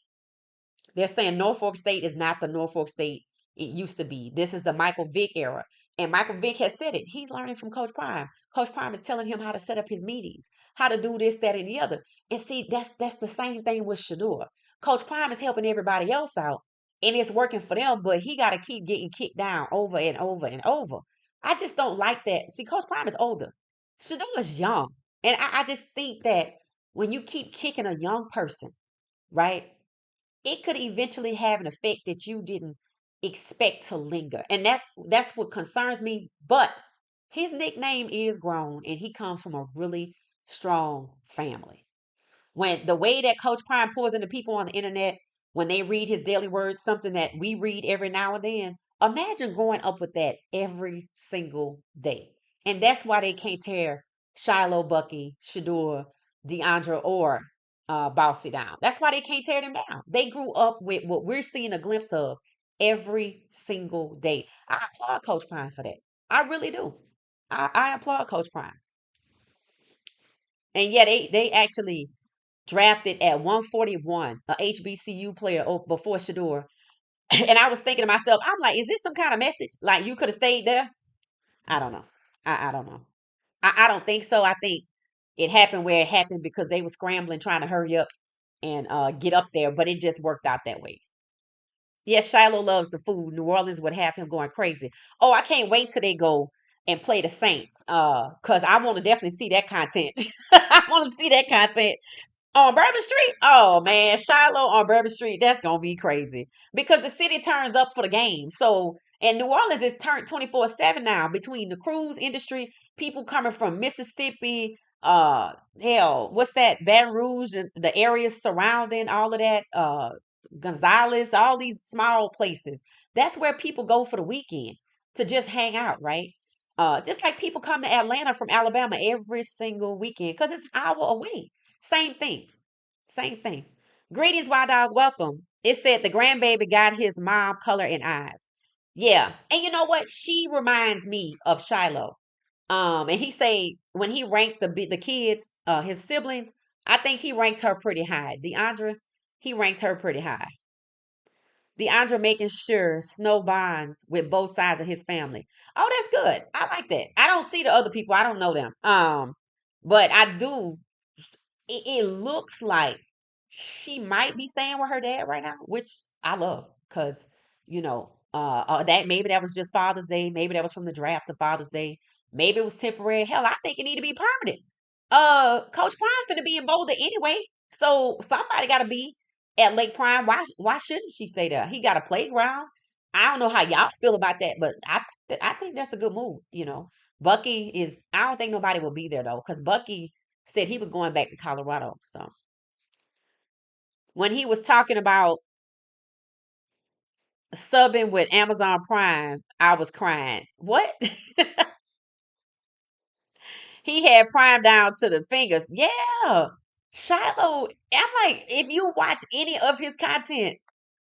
They're saying Norfolk State is not the Norfolk State it used to be. This is the Michael Vick era. And Michael Vick has said it. He's learning from Coach Prime. Coach Prime is telling him how to set up his meetings, how to do this, that, and the other. And see, that's the same thing with Shadur. Coach Prime is helping everybody else out, and it's working for them, but he got to keep getting kicked down over and over and over. I just don't like that. See, Coach Prime is older. Shadur is young. And I just think that when you keep kicking a young person, right? It could eventually have an effect that you didn't expect to linger. And that's what concerns me. But his nickname is grown and he comes from a really strong family. When the way that Coach Prime pours into people on the internet, when they read his daily words, something that we read every now and then, imagine growing up with that every single day. And that's why they can't tear Shiloh, Bucky, Shadur, DeAndre, or Bossy down. That's why they can't tear them down. They grew up with what we're seeing a glimpse of every single day. I applaud Coach Prime for that. I really do. I applaud Coach Prime. And yeah, they actually drafted at 141, a HBCU player before Shadur. And I was thinking to myself, I'm like, is this some kind of message? Like you could have stayed there? I don't know. I don't know. I don't think so. I think it happened where it happened because they were scrambling, trying to hurry up and get up there, but it just worked out that way. Yes, Shiloh loves the food. New Orleans would have him going crazy. Oh, I can't wait till they go and play the Saints. Cause I want to definitely see that content. I want to see that content on Bourbon Street. Oh man, Shiloh on Bourbon Street. That's gonna be crazy because the city turns up for the game. So and New Orleans is turned 24/7 now between the cruise industry, people coming from Mississippi. Hell, what's that? Baton Rouge and the areas surrounding all of that. Gonzales, all these small places. That's where people go for the weekend to just hang out, right? Just like people come to Atlanta from Alabama every single weekend because it's an hour away. Same thing. Same thing. Greetings, Wild Dog. Welcome. It said the grandbaby got his mom color and eyes. Yeah. And you know what? She reminds me of Shiloh. And he say when he ranked the kids, his siblings, I think he ranked her pretty high. DeAndre, he ranked her pretty high. DeAndre making sure Snow bonds with both sides of his family. Oh, that's good. I like that. I don't see the other people. I don't know them. But I do. It looks like she might be staying with her dad right now, which I love because that maybe that was just Father's Day, maybe that was from the draft of Father's Day, maybe it was temporary. Hell, I think it need to be permanent. Coach Prime finna be in Boulder anyway, so somebody got to be at Lake Prime. Why shouldn't she stay there? He got a playground. I don't know how y'all feel about that, but I think that's a good move. Bucky is. I don't think nobody will be there though, because Bucky said he was going back to Colorado. So when he was talking about subbing with Amazon Prime, I was crying. What? He had Prime down to the fingers. Yeah. Shiloh, I'm like, if you watch any of his content,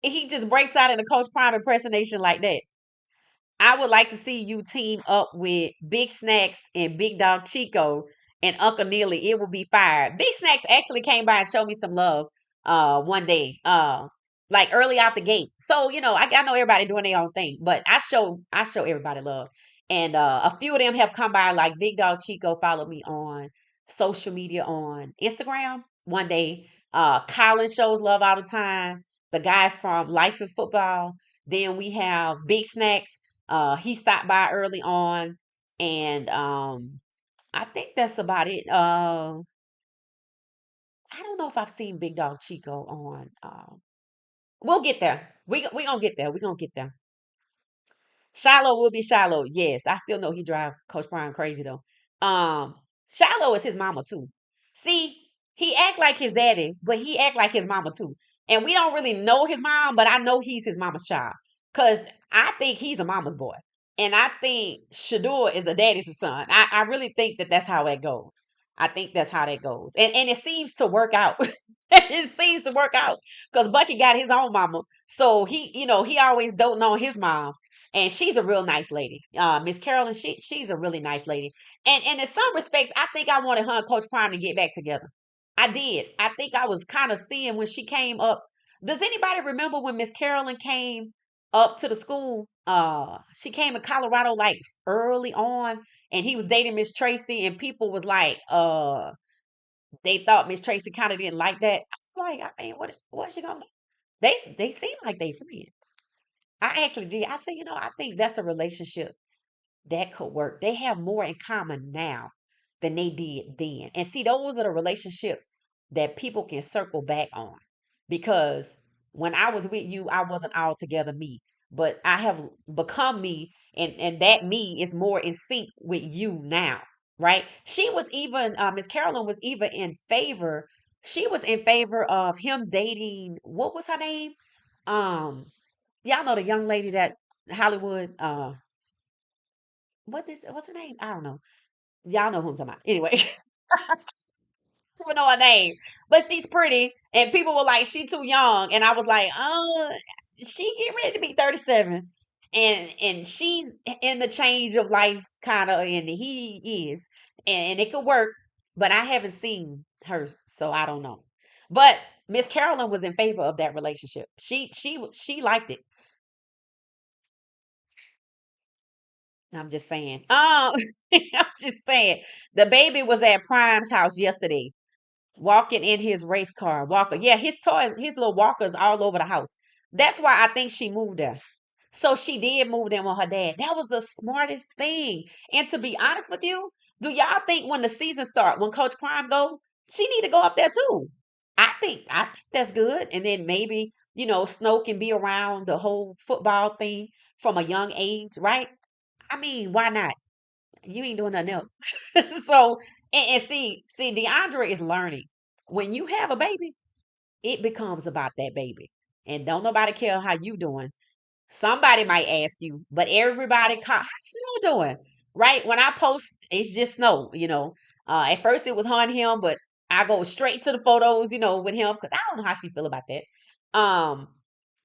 he just breaks out in a Coach Prime impersonation like that. I would like to see you team up with Big Snacks and Big Dog Chico and Uncle Neely. It will be fire. Big Snacks actually came by and showed me some love one day. Like early out the gate. So, I know everybody doing their own thing, but I show everybody love. And a few of them have come by, like Big Dog Chico followed me on social media on Instagram one day. Colin shows love all the time. The guy from Life and Football. Then we have Big Snacks. He stopped by early on, and I think that's about it. I don't know if I've seen Big Dog Chico on. We'll get there. We gonna get there. We gonna get there. Shiloh will be Shiloh. Yes, I still know he drive Coach Prime crazy though. Um, Shiloh is his mama too. See, he act like his daddy, but he act like his mama too. And we don't really know his mom, but I know he's his mama's child. Cause I think he's a mama's boy. And I think Shadur is a daddy's son. I really think that that's how that goes. I think that's how that goes. And it seems to work out. It seems to work out. Because Bucky got his own mama. So he always doting on his mom, and she's a real nice lady. Miss Carolyn, she's a really nice lady. And in some respects, I think I wanted her and Coach Prime to get back together. I did. I think I was kind of seeing when she came up. Does anybody remember when Miss Carolyn came up to the school? She came to Colorado like early on, and he was dating Miss Tracy, and people was like, they thought Miss Tracy kind of didn't like that. I was like, I mean, what's she gonna do? They seem like they friends. I actually did. I said, I think that's a relationship that could work. They have more in common now than they did then. And see, those are the relationships that people can circle back on. Because when I was with you, I wasn't altogether me. But I have become me, and that me is more in sync with you now. Right? She was even Miss Carolyn was even in favor. She was in favor of him dating, what was her name? Um, y'all know the young lady that Hollywood, what's her name? I don't know. Y'all know who I'm talking about. Anyway, I don't know her name, but she's pretty, and people were like, she too young, and I was like, she get ready to be 37, and she's in the change of life kind of, and he is, and it could work, but I haven't seen her, so I don't know. But Miss Carolyn was in favor of that relationship. She liked it. I'm just saying. I'm just saying. The baby was at Prime's house yesterday, walking in his race car. Walker. Yeah, his toys, his little walkers all over the house. That's why I think she moved there. So she did move in with her dad. That was the smartest thing. And to be honest with you, do y'all think when the season start, when Coach Prime go, she need to go up there too? I think that's good. And then maybe, Snow can be around the whole football thing from a young age, right? I mean, why not? You ain't doing nothing else. So, and see, DeAndre is learning. When you have a baby, it becomes about that baby. And don't nobody care how you doing. Somebody might ask you, but everybody how's Snow doing? Right? When I post, it's just Snow. At first it was her and him, but I go straight to the photos, with him because I don't know how she feel about that. Um,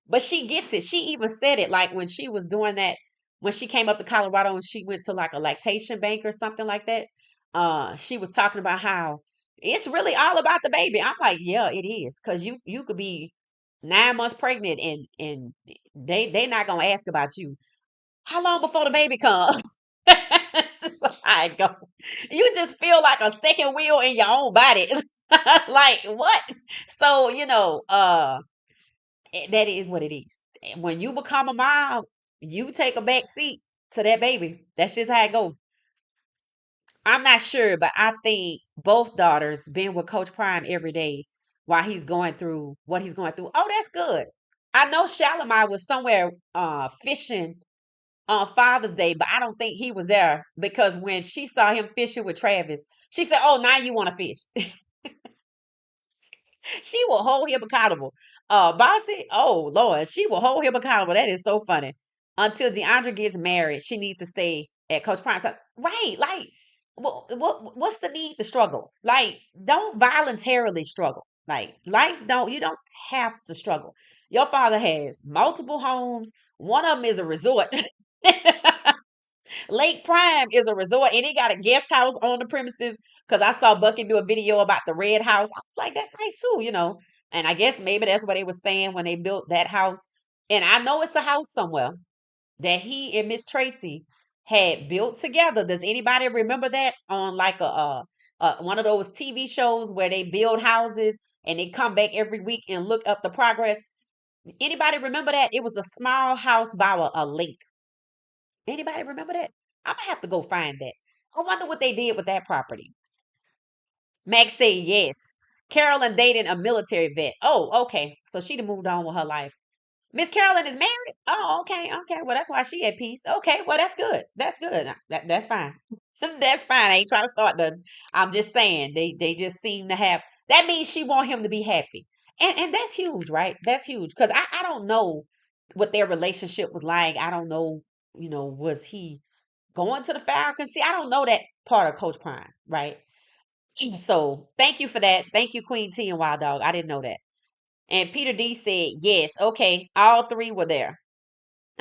but she gets it. She even said it like when she was doing that, when she came up to Colorado and she went to like a lactation bank or something like that. She was talking about how it's really all about the baby. I'm like, yeah, it is. Cause you could be 9 months pregnant and they not gonna ask about you. How long before the baby comes? It's just how it go. You just feel like a second wheel in your own body. Like what? So, that is what it is. And when you become a mom, you take a back seat to that baby. That's just how it goes. I'm not sure, but I think both daughters been with Coach Prime every day while he's going through what he's going through. Oh, that's good. I know Shalimar was somewhere fishing on Father's Day, but I don't think he was there because when she saw him fishing with Travis, she said, "Oh, now you want to fish." She will hold him accountable. Bossy, oh Lord, she will hold him accountable. That is so funny. Until DeAndre gets married, she needs to stay at Coach Prime's house. Right? Like, what's the need to struggle? Like, don't voluntarily struggle. Like, life don't you don't have to struggle. Your father has multiple homes. One of them is a resort. Lake Prime is a resort and it got a guest house on the premises. Cause I saw Bucky do a video about the red house. I was like, that's nice too. And I guess maybe that's what they were saying when they built that house. And I know it's a house somewhere that he and Miss Tracy had built together. Does anybody remember that on like one of those TV shows where they build houses and they come back every week and look up the progress? Anybody remember that? It was a small house by a lake. Anybody remember that? I'm gonna have to go find that. I wonder what they did with that property. Max said yes. Carolyn dating a military vet. Oh, okay. So she'd have moved on with her life. Miss Carolyn is married. Oh, okay, okay. Well, that's why she at peace. Okay, well, that's good. That's good. That's fine. That's fine. I ain't trying to start the. I'm just saying they just seem to have. That means she want him to be happy, and that's huge, right? That's huge because I don't know what their relationship was like. I don't know. Was he going to the Falcons? See, I don't know that part of Coach Prime, right? So thank you for that. Thank you, Queen T and Wild Dog. I didn't know that. And Peter D said, yes, okay. All three were there.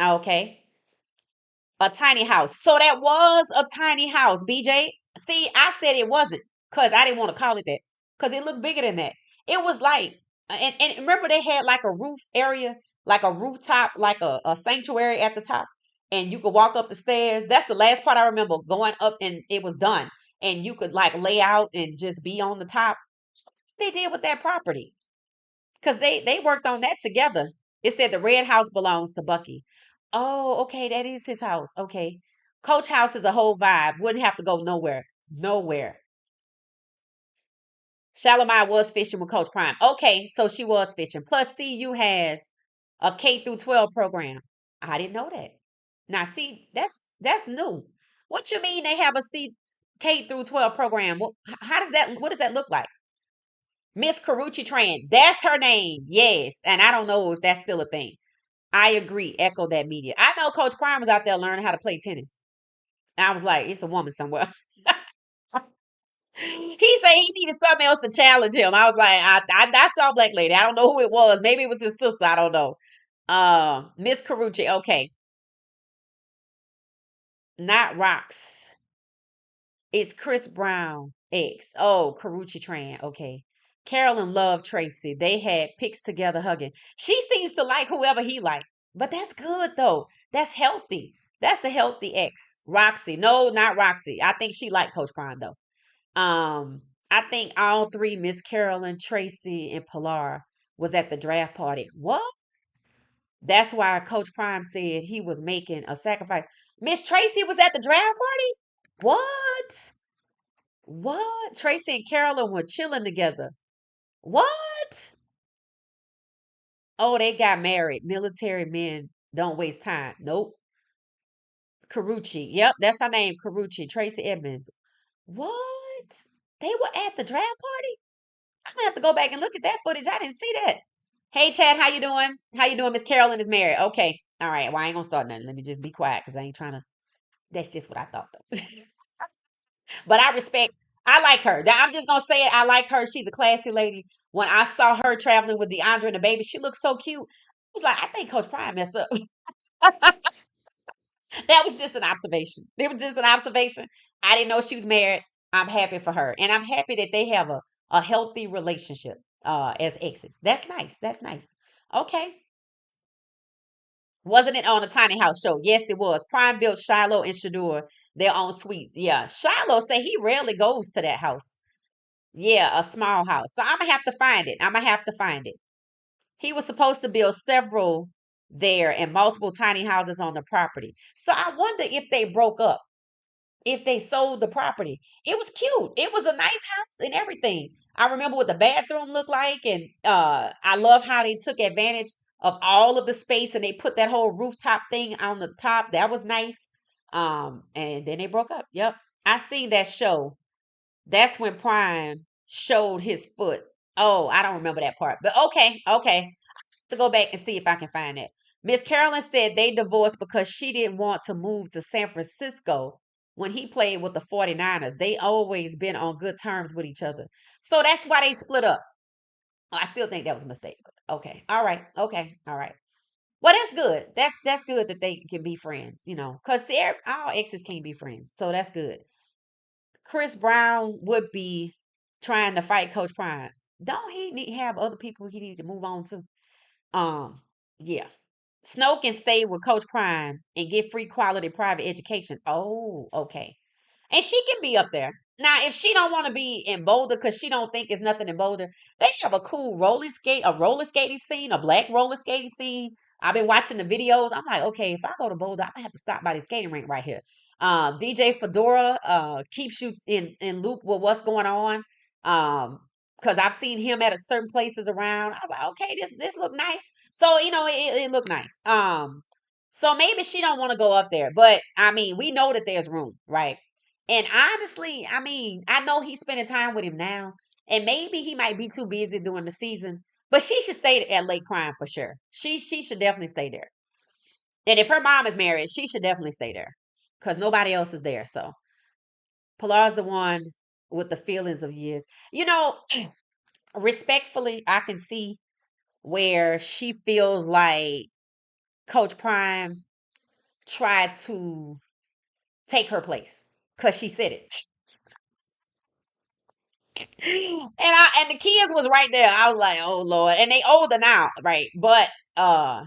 Okay. A tiny house. So that was a tiny house, BJ. See, I said it wasn't because I didn't want to call it that because it looked bigger than that. It was like, and remember they had like a roof area, like a rooftop, like a sanctuary at the top, and you could walk up the stairs. That's the last part I remember going up, and it was done, and you could like lay out and just be on the top. They did with that property because they worked on that together. It said the red house belongs to Bucky. Oh, okay, that is his house. Okay. Coach house is a whole vibe. Wouldn't have to go nowhere. Nowhere. Shalimar was fishing with Coach Prime. Okay, so she was fishing. Plus, CU has a K through 12 program. I didn't know that. Now, see, that's new. What you mean they have a K through 12 program? How does that? What does that look like? Miss Carucci Tran. That's her name. Yes, and I don't know if that's still a thing. I agree. Echo that media. I know Coach Prime was out there learning how to play tennis. I was like, it's a woman somewhere. He said he needed something else to challenge him. I was like, I saw Black Lady. I don't know who it was. Maybe it was his sister. I don't know. Miss Carucci. Okay, not rocks. It's Chris Brown X. Oh, Carucci Tran. Okay. Carolyn loved Tracy. They had pics together hugging. She seems to like whoever he liked. But that's good though. That's healthy. That's a healthy ex. Roxy. No, not Roxy. I think she liked Coach Prime though. I think all three, Miss Carolyn, Tracy, and Pilar, was at the draft party. What? That's why Coach Prime said he was making a sacrifice. Miss Tracy was at the draft party? What? What? Tracy and Carolyn were chilling together. What? Oh, they got married. Military men don't waste time. Nope. Carucci. Yep, that's her name, Carucci. Tracy Edmonds. What? They were at the draft party? I'm gonna have to go back and look at that footage. I didn't see that. Hey Chad, how you doing? How you doing? Miss Carolyn is married. Okay. All right. Well, I ain't gonna start nothing. Let me just be quiet because I ain't trying to. That's just what I thought though. But I respect. I like her. I'm just gonna say it. I like her. She's a classy lady. When I saw her traveling with DeAndre and the baby, she looked so cute. I was like, I think Coach Prime messed up. That was just an observation. It was just an observation. I didn't know she was married. I'm happy for her. And I'm happy that they have a healthy relationship as exes. That's nice. That's nice. Okay. Wasn't it on a tiny house show? Yes, it was. Prime built Shiloh and Shadur their own suites. Yeah. Shiloh say he rarely goes to that house. Yeah, a small house. So I'm gonna have to find it. I'm gonna have to find it. He was supposed to build several there and multiple tiny houses on the property. So I wonder if they broke up, if they sold the property. It was cute. It was a nice house and everything. I remember what the bathroom looked like, and I love how they took advantage of all of the space and they put that whole rooftop thing on the top. That was nice. And then they broke up. Yep. I seen that show. That's when Prime showed his foot. Oh, I don't remember that part. But okay, okay. To go back and see if I can find it. Miss Carolyn said they divorced because she didn't want to move to San Francisco when he played with the 49ers. They always been on good terms with each other. So that's why they split up. I still think that was a mistake. Okay. All right. Okay. All right. Well, that's good. That's good that they can be friends, because all exes can't be friends. So that's good. Chris Brown would be trying to fight Coach Prime. Don't he have other people he need to move on to? Yeah. Snow can stay with Coach Prime and get free quality private education. Oh, okay. And she can be up there. Now, if she don't want to be in Boulder because she don't think it's nothing in Boulder, they have a cool roller skating scene, a black roller skating scene. I've been watching the videos. I'm like, okay, if I go to Boulder, I'm gonna have to stop by the skating rink right here. DJ Fedora keeps you in loop with what's going on. Because I've seen him at a certain places around. I was like, okay, this look nice. So it looked nice. So maybe she don't want to go up there, but I mean, we know that there's room, right? And honestly, I mean, I know he's spending time with him now, and maybe he might be too busy during the season, but she should stay at Lake Prime for sure. She should definitely stay there. And if her mom is married, she should definitely stay there because nobody else is there. So Pilar's the one with the feelings of years. Respectfully, I can see where she feels like Coach Prime tried to take her place because she said it. And the kids was right there. I was like, oh Lord. And they older now, right? But uh,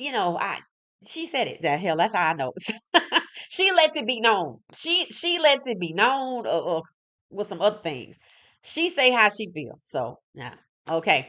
I she said it. The hell, that's how I know. She lets it be known. She lets it be known with some other things. She say how she feels. So yeah. Okay.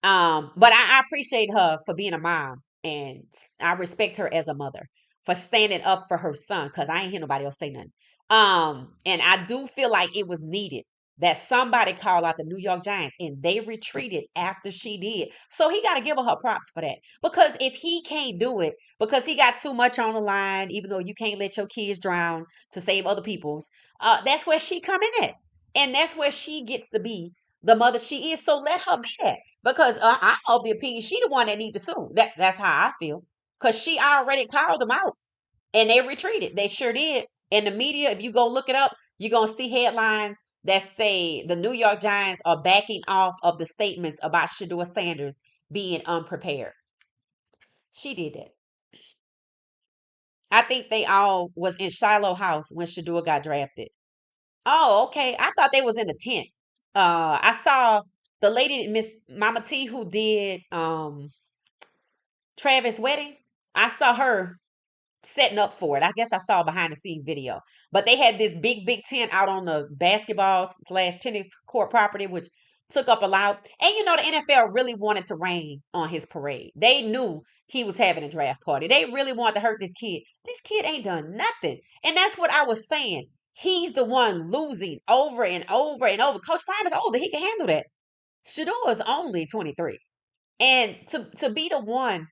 But I appreciate her for being a mom and I respect her as a mother for standing up for her son because I ain't hear nobody else say nothing. And I do feel like it was needed that somebody called out the New York Giants and they retreated after she did. So he got to give her props for that. Because if he can't do it because he got too much on the line, even though you can't let your kids drown to save other people's, that's where she come in at. And that's where she gets to be the mother she is. So let her be that. Because I'm of the opinion she the one that need to sue. That's how I feel. Because she already called them out. And they retreated. They sure did. In the media, if you go look it up, you're going to see headlines that say the New York Giants are backing off of the statements about Shadur Sanders being unprepared. She did that. I think they all was in Shiloh house when Shadur got drafted. Oh, okay. I thought they was in a tent. I saw the lady, Miss Mama T, who did Travis' wedding. I saw her setting up for it. I guess I saw a behind the scenes video. But they had this big tent out on the basketball slash tennis court property, which took up a lot. And you know, the NFL really wanted to rain on his parade. They knew he was having a draft party. They really wanted to hurt this kid. This kid ain't done nothing. And that's what I was saying. He's the one losing over and over and over. Coach Prime is older. He can handle that. Shador is only 23. And to be the one,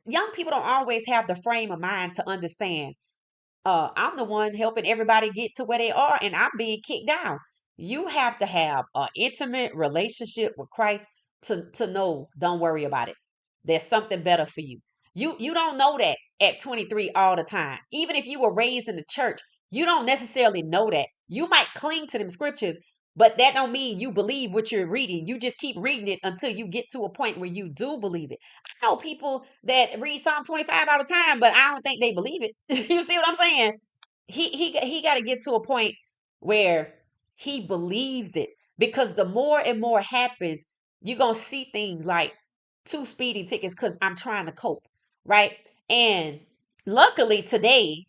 young people don't always have the frame of mind to understand. I'm the one helping everybody get to where they are, and I'm being kicked down. You have to have an intimate relationship with Christ to know. Don't worry about it. There's something better for you. You don't know that at 23 all the time. Even if you were raised in the church, you don't necessarily know that. You might cling to them scriptures, but that don't mean you believe what you're reading. You just keep reading it until you get to a point where you do believe it. I know people that read Psalm 25 all the time, but I don't think they believe it. You see what I'm saying? He got to get to a point where he believes it, because the more and more happens, you're going to see things like 2 speeding tickets because I'm trying to cope, right? And luckily today,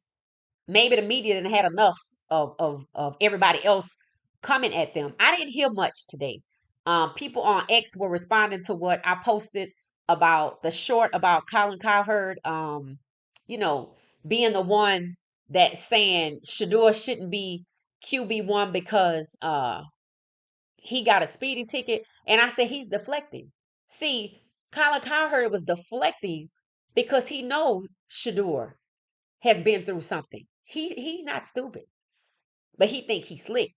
maybe the media didn't had enough of everybody else coming at them. I didn't hear much today. People on X were responding to what I posted about the short about Colin Cowherd, you know, being the one that's saying Shadur shouldn't be QB1 because he got a speeding ticket. And I said he's deflecting. See, Colin Cowherd was deflecting because he know Shadur has been through something. He's not stupid, but he think he's slick,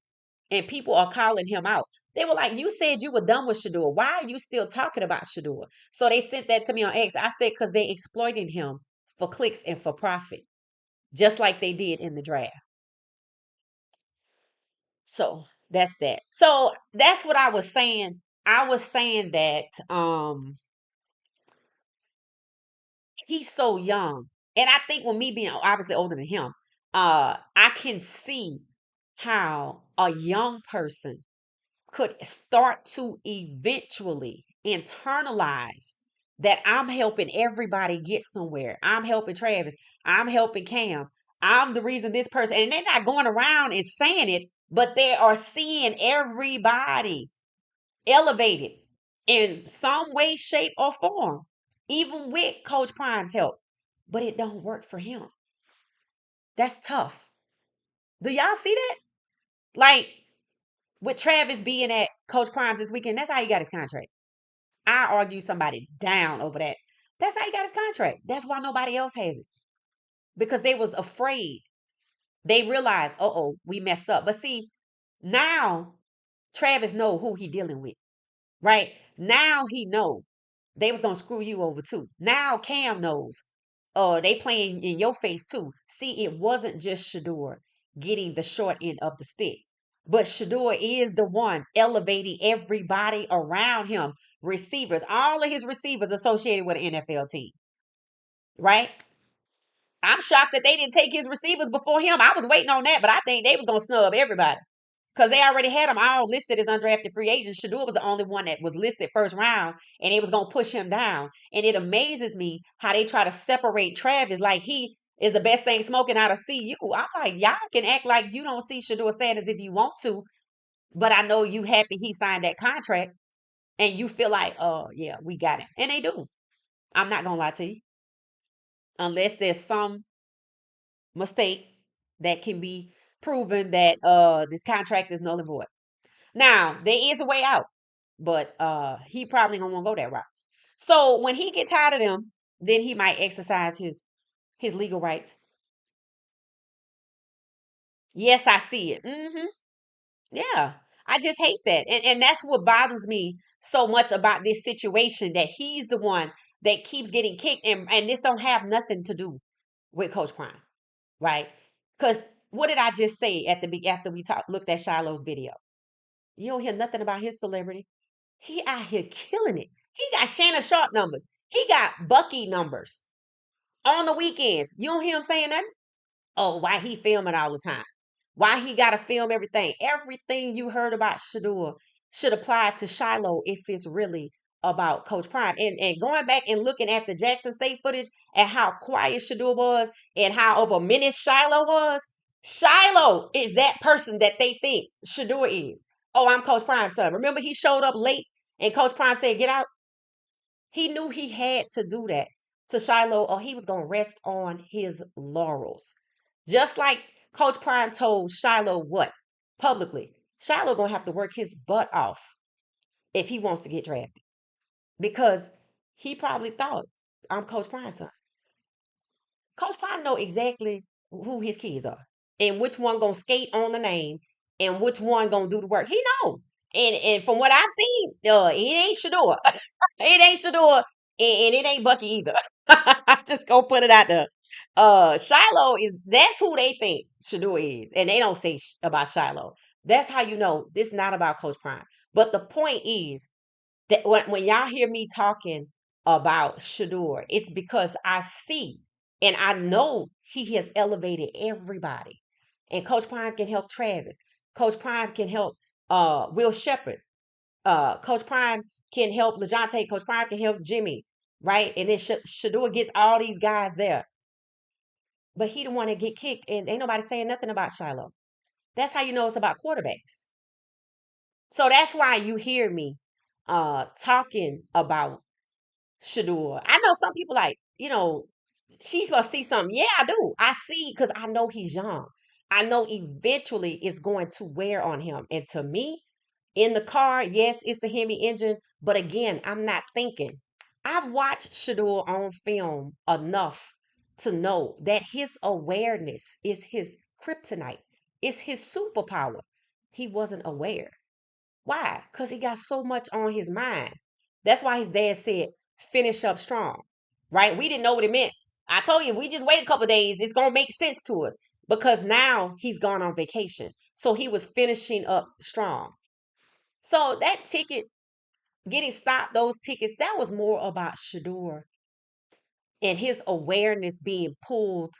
and people are calling him out. They were like, "You said you were done with Shadur. Why are you still talking about Shadur?" So they sent that to me on X. I said because they exploiting him for clicks and for profit, just like they did in the draft. So that's that. So that's what I was saying. I was saying that he's so young. And I think with me being obviously older than him, I can see how a young person could start to eventually internalize that I'm helping everybody get somewhere. I'm helping Travis. I'm helping Cam. I'm the reason this person, and they're not going around and saying it, but they are seeing everybody elevated in some way, shape, or form, even with Coach Prime's help. But it don't work for him. That's tough. Do y'all see that? Like with Travis being at Coach Prime's this weekend, that's how he got his contract. I argue somebody down over that. That's how he got his contract. That's why nobody else has it. Because they was afraid. They realized, oh, we messed up. But see, now Travis know who he dealing with. Right? Now he know they was gonna screw you over too. Now Cam knows. They playing in your face too. See, it wasn't just Shadur getting the short end of the stick, but Shadur is the one elevating everybody around him. Receivers, all of his receivers associated with an NFL team, right? I'm shocked that they didn't take his receivers before him. I was waiting on that, but I think they was gonna snub everybody. Because they already had them all listed as undrafted free agents. Shadur was the only one that was listed first round, and they was going to push him down. And it amazes me how they try to separate Travis like he is the best thing smoking out of CU. I'm like, y'all can act like you don't see Shadur Sanders if you want to, but I know you happy he signed that contract, and you feel like, oh, yeah, we got him. And they do. I'm not going to lie to you. Unless there's some mistake that can be proven that this contract is null and void. Now, there is a way out, but he probably don't want to go that route. So when he get tired of them, then he might exercise his legal rights. Yes, I see it. Yeah. I just hate that. And that's what bothers me so much about this situation, that he's the one that keeps getting kicked, and this don't have nothing to do with Coach Prime, right? Because what did I just say after we looked at Shiloh's video? You don't hear nothing about his celebrity. He out here killing it. He got Shannon Sharp numbers. He got Bucky numbers on the weekends. You don't hear him saying nothing? Oh, why he filming all the time? Why he got to film everything? Everything you heard about Shadur should apply to Shiloh if it's really about Coach Prime. And going back and looking at the Jackson State footage and how quiet Shadur was and how of a menace Shiloh was, Shiloh is that person that they think Shadur is. Oh, I'm Coach Prime's son. Remember, he showed up late and Coach Prime said, get out. He knew he had to do that to Shiloh or he was going to rest on his laurels. Just like Coach Prime told Shiloh what? Publicly. Shiloh going to have to work his butt off if he wants to get drafted. Because he probably thought, I'm Coach Prime's son. Coach Prime know exactly who his kids are and which one going to skate on the name and which one going to do the work. He know. And from what I've seen, it ain't Shadur. It ain't Shadur, and it ain't Bucky either. Just go put it out there. Shiloh is that's who they think Shadur is, and they don't say about Shiloh. That's how you know this is not about Coach Prime. But the point is that when y'all hear me talking about Shadur, it's because I see and I know he has elevated everybody. And Coach Prime can help Travis. Coach Prime can help Will Shepherd. Coach Prime can help LeJontay. Coach Prime can help Jimmy, right? And then Shadur gets all these guys there. But he the one that get kicked, and ain't nobody saying nothing about Shiloh. That's how you know it's about quarterbacks. So that's why you hear me talking about Shadur. I know some people like, she's gonna see something. Yeah, I do. I see because I know he's young. I know eventually it's going to wear on him. And to me, in the car, yes, it's a Hemi engine, but again, I'm not thinking. I've watched Shadur on film enough to know that his awareness is his kryptonite. It's his superpower. He wasn't aware. Why? Because he got so much on his mind. That's why his dad said, finish up strong, right? We didn't know what it meant. I told you, if we just wait a couple days, it's going to make sense to us because now he's gone on vacation. So he was finishing up strong. So that ticket, getting stopped, those tickets, that was more about Shadur and his awareness being pulled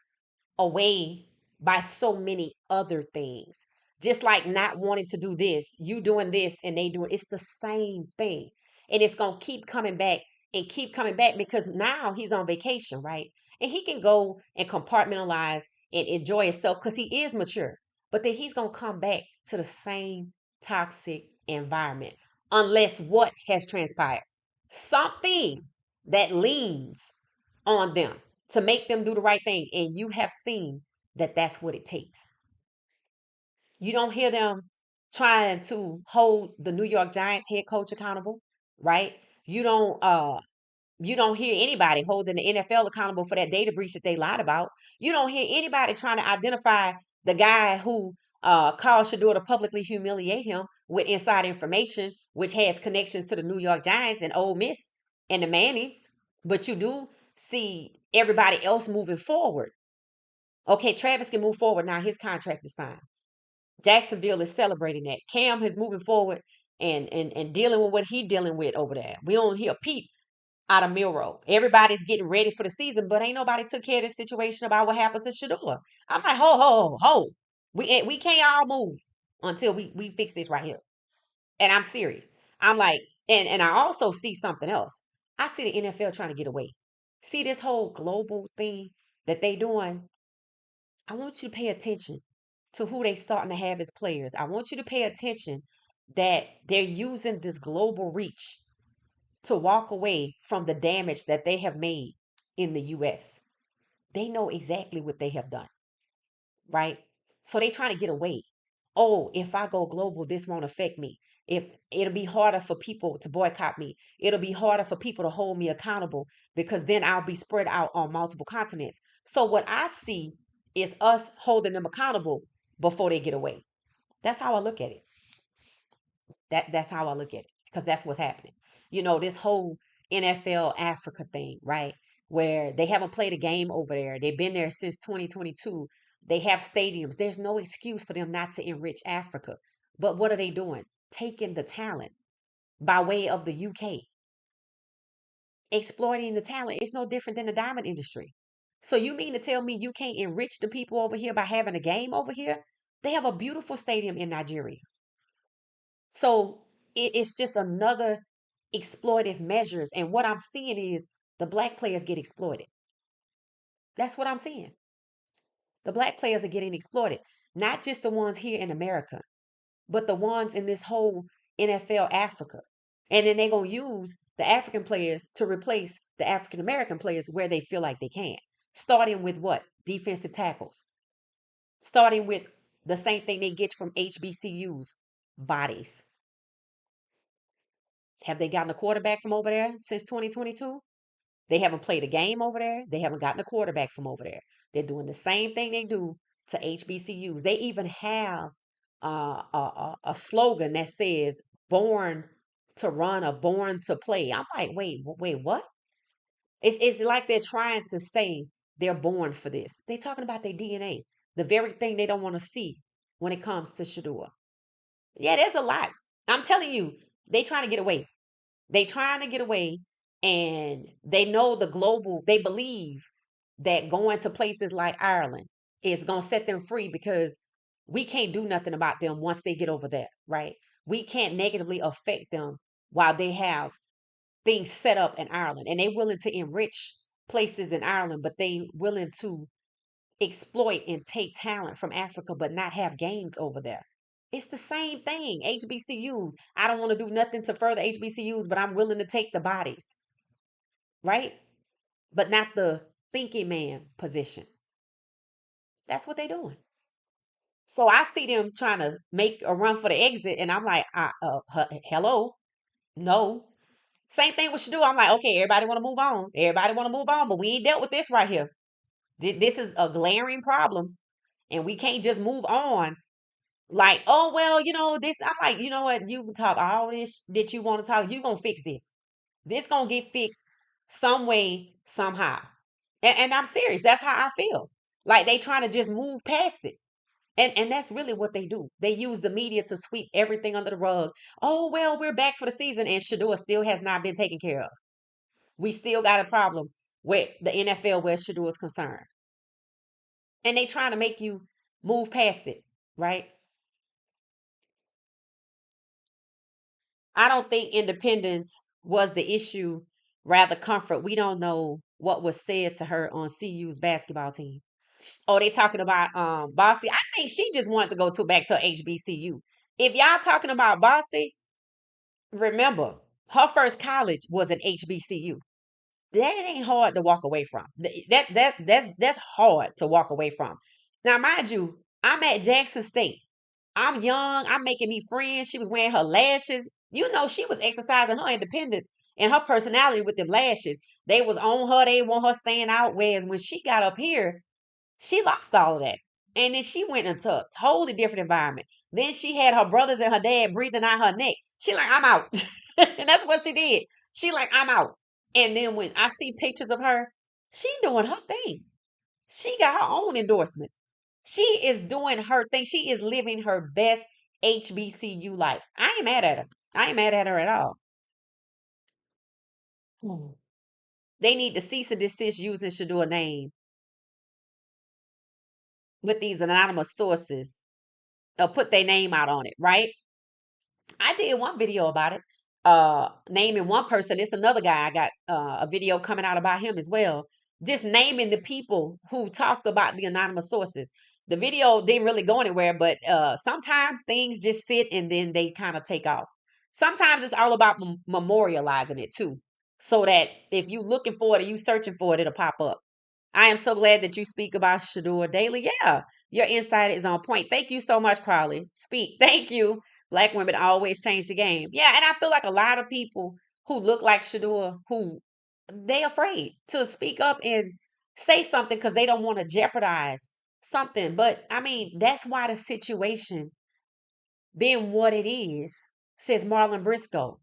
away by so many other things. Just like not wanting to do this, you doing this and they doing it's the same thing. And it's gonna keep coming back and keep coming back because now he's on vacation, right? And he can go and compartmentalize and enjoy himself because he is mature. But then he's gonna come back to the same toxic environment unless what has transpired? Something that leans on them to make them do the right thing. And you have seen that that's what it takes. You don't hear them trying to hold the New York Giants head coach accountable, right? You don't you don't hear anybody holding the NFL accountable for that data breach that they lied about. You don't hear anybody trying to identify the guy who caused Shadur to publicly humiliate him with inside information, which has connections to the New York Giants and Ole Miss and the Mannings. But you do see everybody else moving forward. Okay, Travis can move forward now. His contract is signed. Jacksonville is celebrating that. Cam is moving forward and dealing with what he's dealing with over there. We don't hear a peep out of Milrow. Everybody's getting ready for the season, but ain't nobody took care of this situation about what happened to Shadur. I'm like, ho. We can't all move until we fix this right here. And I'm serious. I'm like, and I also see something else. I see the NFL trying to get away. See this whole global thing that they doing. I want you to pay attention to who they starting to have as players. I want you to pay attention that they're using this global reach to walk away from the damage that they have made in the US. They know exactly what they have done, right? So they trying to get away. Oh, if I go global, this won't affect me. If it'll be harder for people to boycott me, it'll be harder for people to hold me accountable because then I'll be spread out on multiple continents. So what I see is us holding them accountable before they get away. That's how I look at it. That's how I look at it because that's what's happening. This whole NFL Africa thing, right? Where they haven't played a game over there. They've been there since 2022. They have stadiums. There's no excuse for them not to enrich Africa. But what are they doing? Taking the talent by way of the UK, exploiting the talent. It's no different than the diamond industry. So you mean to tell me you can't enrich the people over here by having a game over here? They have a beautiful stadium in Nigeria. So it's just another exploitive measures. And what I'm seeing is the black players get exploited. That's what I'm seeing. The black players are getting exploited. Not just the ones here in America, but the ones in this whole NFL Africa. And then they're going to use the African players to replace the African American players where they feel like they can. Starting with what? Defensive tackles. Starting with the same thing they get from HBCUs, bodies. Have they gotten a quarterback from over there since 2022? They haven't played a game over there. They haven't gotten a quarterback from over there. They're doing the same thing they do to HBCUs. They even have a slogan that says "Born to run" or "Born to play." I'm like, wait, what? It's like they're trying to say they're born for this. They're talking about their DNA, the very thing they don't want to see when it comes to Shadur. Yeah, there's a lot. I'm telling you, they trying to get away. They trying to get away, and they know the global, they believe that going to places like Ireland is going to set them free because we can't do nothing about them once they get over there, right? We can't negatively affect them while they have things set up in Ireland, and they willing to enrich places in Ireland, but they willing to exploit and take talent from Africa but not have games over there. It's the same thing. HBCUs. I don't want to do nothing to further HBCUs, but I'm willing to take the bodies, right? But not the thinking man position. That's what they're doing. So I see them trying to make a run for the exit, and I'm like, hello, no. Same thing with Shadur. I'm like, okay, everybody want to move on. Everybody want to move on, but we ain't dealt with this right here. This is a glaring problem, and we can't just move on. Like, oh well, this. I'm like, you know what? You can talk all this that you want to talk. You gonna fix this. This gonna get fixed some way, somehow. And I'm serious. That's how I feel. Like they trying to just move past it. And that's really what they do. They use the media to sweep everything under the rug. Oh well, we're back for the season, and Shadur still has not been taken care of. We still got a problem with the NFL where Shadur is concerned. And they trying to make you move past it, right? I don't think independence was the issue, rather comfort. We don't know what was said to her on CU's basketball team. Oh, they talking about Bossy. I think she just wanted to go back to HBCU. If y'all talking about Bossy, remember her first college was an HBCU. That ain't hard to walk away from. That's hard to walk away from. Now, mind you, I'm at Jackson State. I'm young. I'm making me friends. She was wearing her lashes. She was exercising her independence and her personality with them lashes. They was on her. They want her staying out. Whereas when she got up here, she lost all of that. And then she went into a totally different environment. Then she had her brothers and her dad breathing out her neck. She like, I'm out. And that's what she did. She like, I'm out. And then when I see pictures of her, she doing her thing. She got her own endorsements. She is doing her thing. She is living her best HBCU life. I ain't mad at her. I ain't mad at her at all. They need to cease and desist using Shadur name with these anonymous sources or put their name out on it, right? I did one video about it, naming one person. It's another guy. I got a video coming out about him as well. Just naming the people who talked about the anonymous sources. The video didn't really go anywhere, but sometimes things just sit and then they kind of take off. Sometimes it's all about memorializing it too, so that if you looking for it or you searching for it, it'll pop up. I am so glad that you speak about Shadur daily. Yeah, your insight is on point. Thank you so much, Carly. Speak. Thank you. Black women always change the game. Yeah, and I feel like a lot of people who look like Shadur, who they afraid to speak up and say something because they don't want to jeopardize something. But I mean, that's why the situation being what it is, says Marlon Briscoe.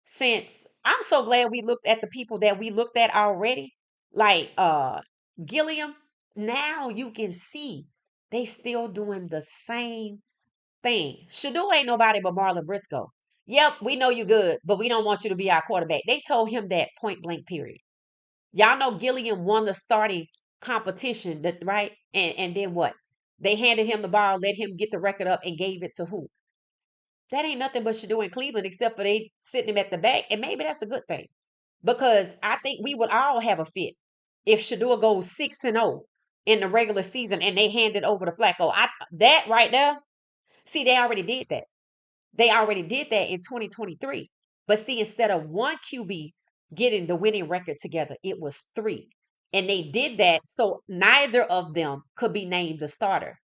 Since I'm so glad we looked at the people that we looked at already, like Gilliam, now you can see they still doing the same thing. Shadur ain't nobody but Marlon Briscoe. Yep, we know you good, but we don't want you to be our quarterback. They told him that point blank, period. Y'all know Gilliam won the starting competition, right? And then what? They handed him the ball, let him get the record up, and gave it to who? That ain't nothing but Shadur in Cleveland, except for they sitting him at the back, and maybe that's a good thing because I think we would all have a fit if Shadur goes 6-0 in the regular season and they hand it over to Flacco. That right there. See, they already did that. They already did that in 2023. But see, instead of one QB getting the winning record together, it was three. And they did that so neither of them could be named the starter.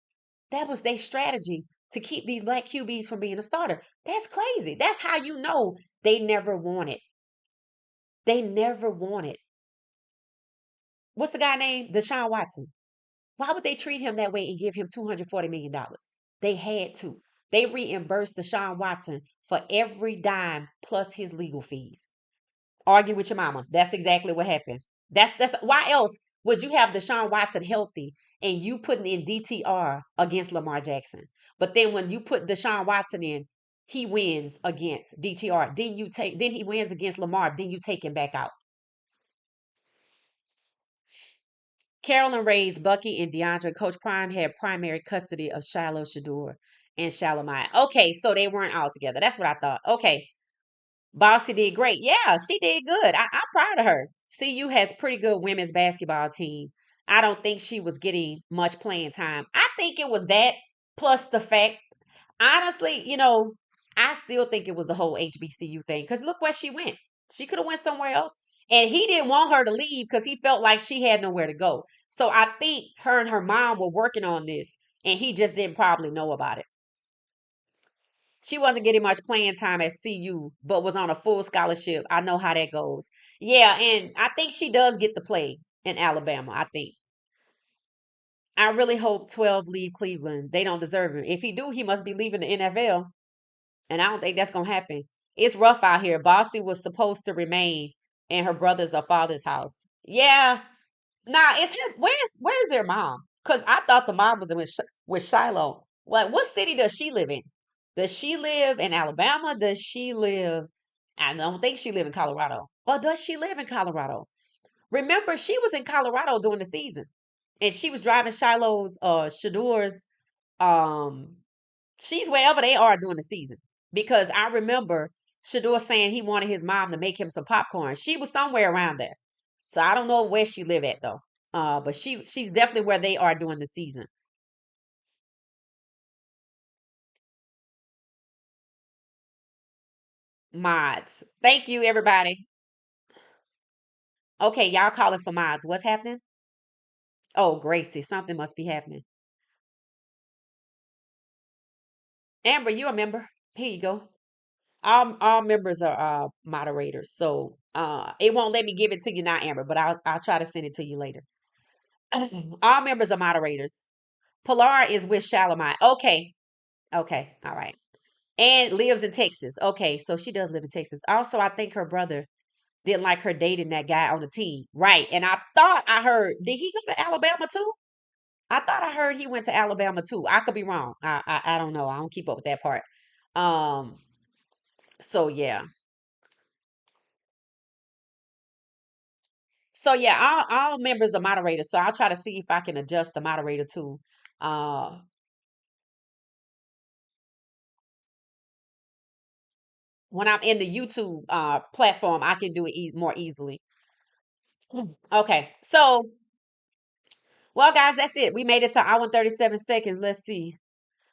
That was their strategy to keep these black QBs from being a starter. That's crazy. That's how you know they never wanted. They never wanted. What's the guy named? Deshaun Watson. Why would they treat him that way and give him $240 million? They had to. They reimbursed Deshaun Watson for every dime plus his legal fees. Argue with your mama. That's exactly what happened. That's why else would you have Deshaun Watson healthy and you putting in DTR against Lamar Jackson? But then when you put Deshaun Watson in, he wins against DTR. Then he wins against Lamar. Then you take him back out. Carolyn raised Bucky and DeAndre. Coach Prime had primary custody of Shiloh, Shadur, and Shalimai. Okay, so they weren't all together. That's what I thought. Okay. Bossy did great. Yeah, she did good. I'm proud of her. CU has pretty good women's basketball team. I don't think she was getting much playing time. I think it was that plus the fact, honestly, I still think it was the whole HBCU thing because look where she went. She could have went somewhere else. And he didn't want her to leave because he felt like she had nowhere to go. So I think her and her mom were working on this and he just didn't probably know about it. She wasn't getting much playing time at CU, but was on a full scholarship. I know how that goes. Yeah, and I think she does get the play in Alabama. I think. I really hope 12 leave Cleveland. They don't deserve him. If he do, he must be leaving the NFL. And I don't think that's gonna happen. It's rough out here. Bossy was supposed to remain in her brother's or father's house. Yeah. Nah, it's her. Where's their mom? Because I thought the mom was with Shiloh. What city does she live in? Does she live in Alabama? Does she live? I don't think she live in Colorado. Or does she live in Colorado? Remember, she was in Colorado during the season, and she was driving Shadur's. Um, she's wherever they are during the season because I remember Shadur saying he wanted his mom to make him some popcorn. She was somewhere around there, so I don't know where she live at though. But she's definitely where they are during the season. Mods, thank you everybody. Okay, y'all calling for mods. What's happening? Oh, Gracie, something must be happening. Amber, you a member? Here you go. All members are moderators, so it won't let me give it to you now, Amber. But I'll try to send it to you later. All members are moderators. Pilar is with Shalimai. Okay. Okay. All right. And lives in Texas. Okay. So she does live in Texas. Also, I think her brother didn't like her dating that guy on the team. Right. And I thought I heard, did he go to Alabama too? I thought I heard he went to Alabama too. I could be wrong. I don't know. I don't keep up with that part. Um, so yeah. So yeah, all members are moderators. So I'll try to see if I can adjust the moderator too. Uh when I'm in the YouTube platform, I can do it more easily. Okay, so well, guys, that's it. We made it to hour and 37 seconds. Let's see.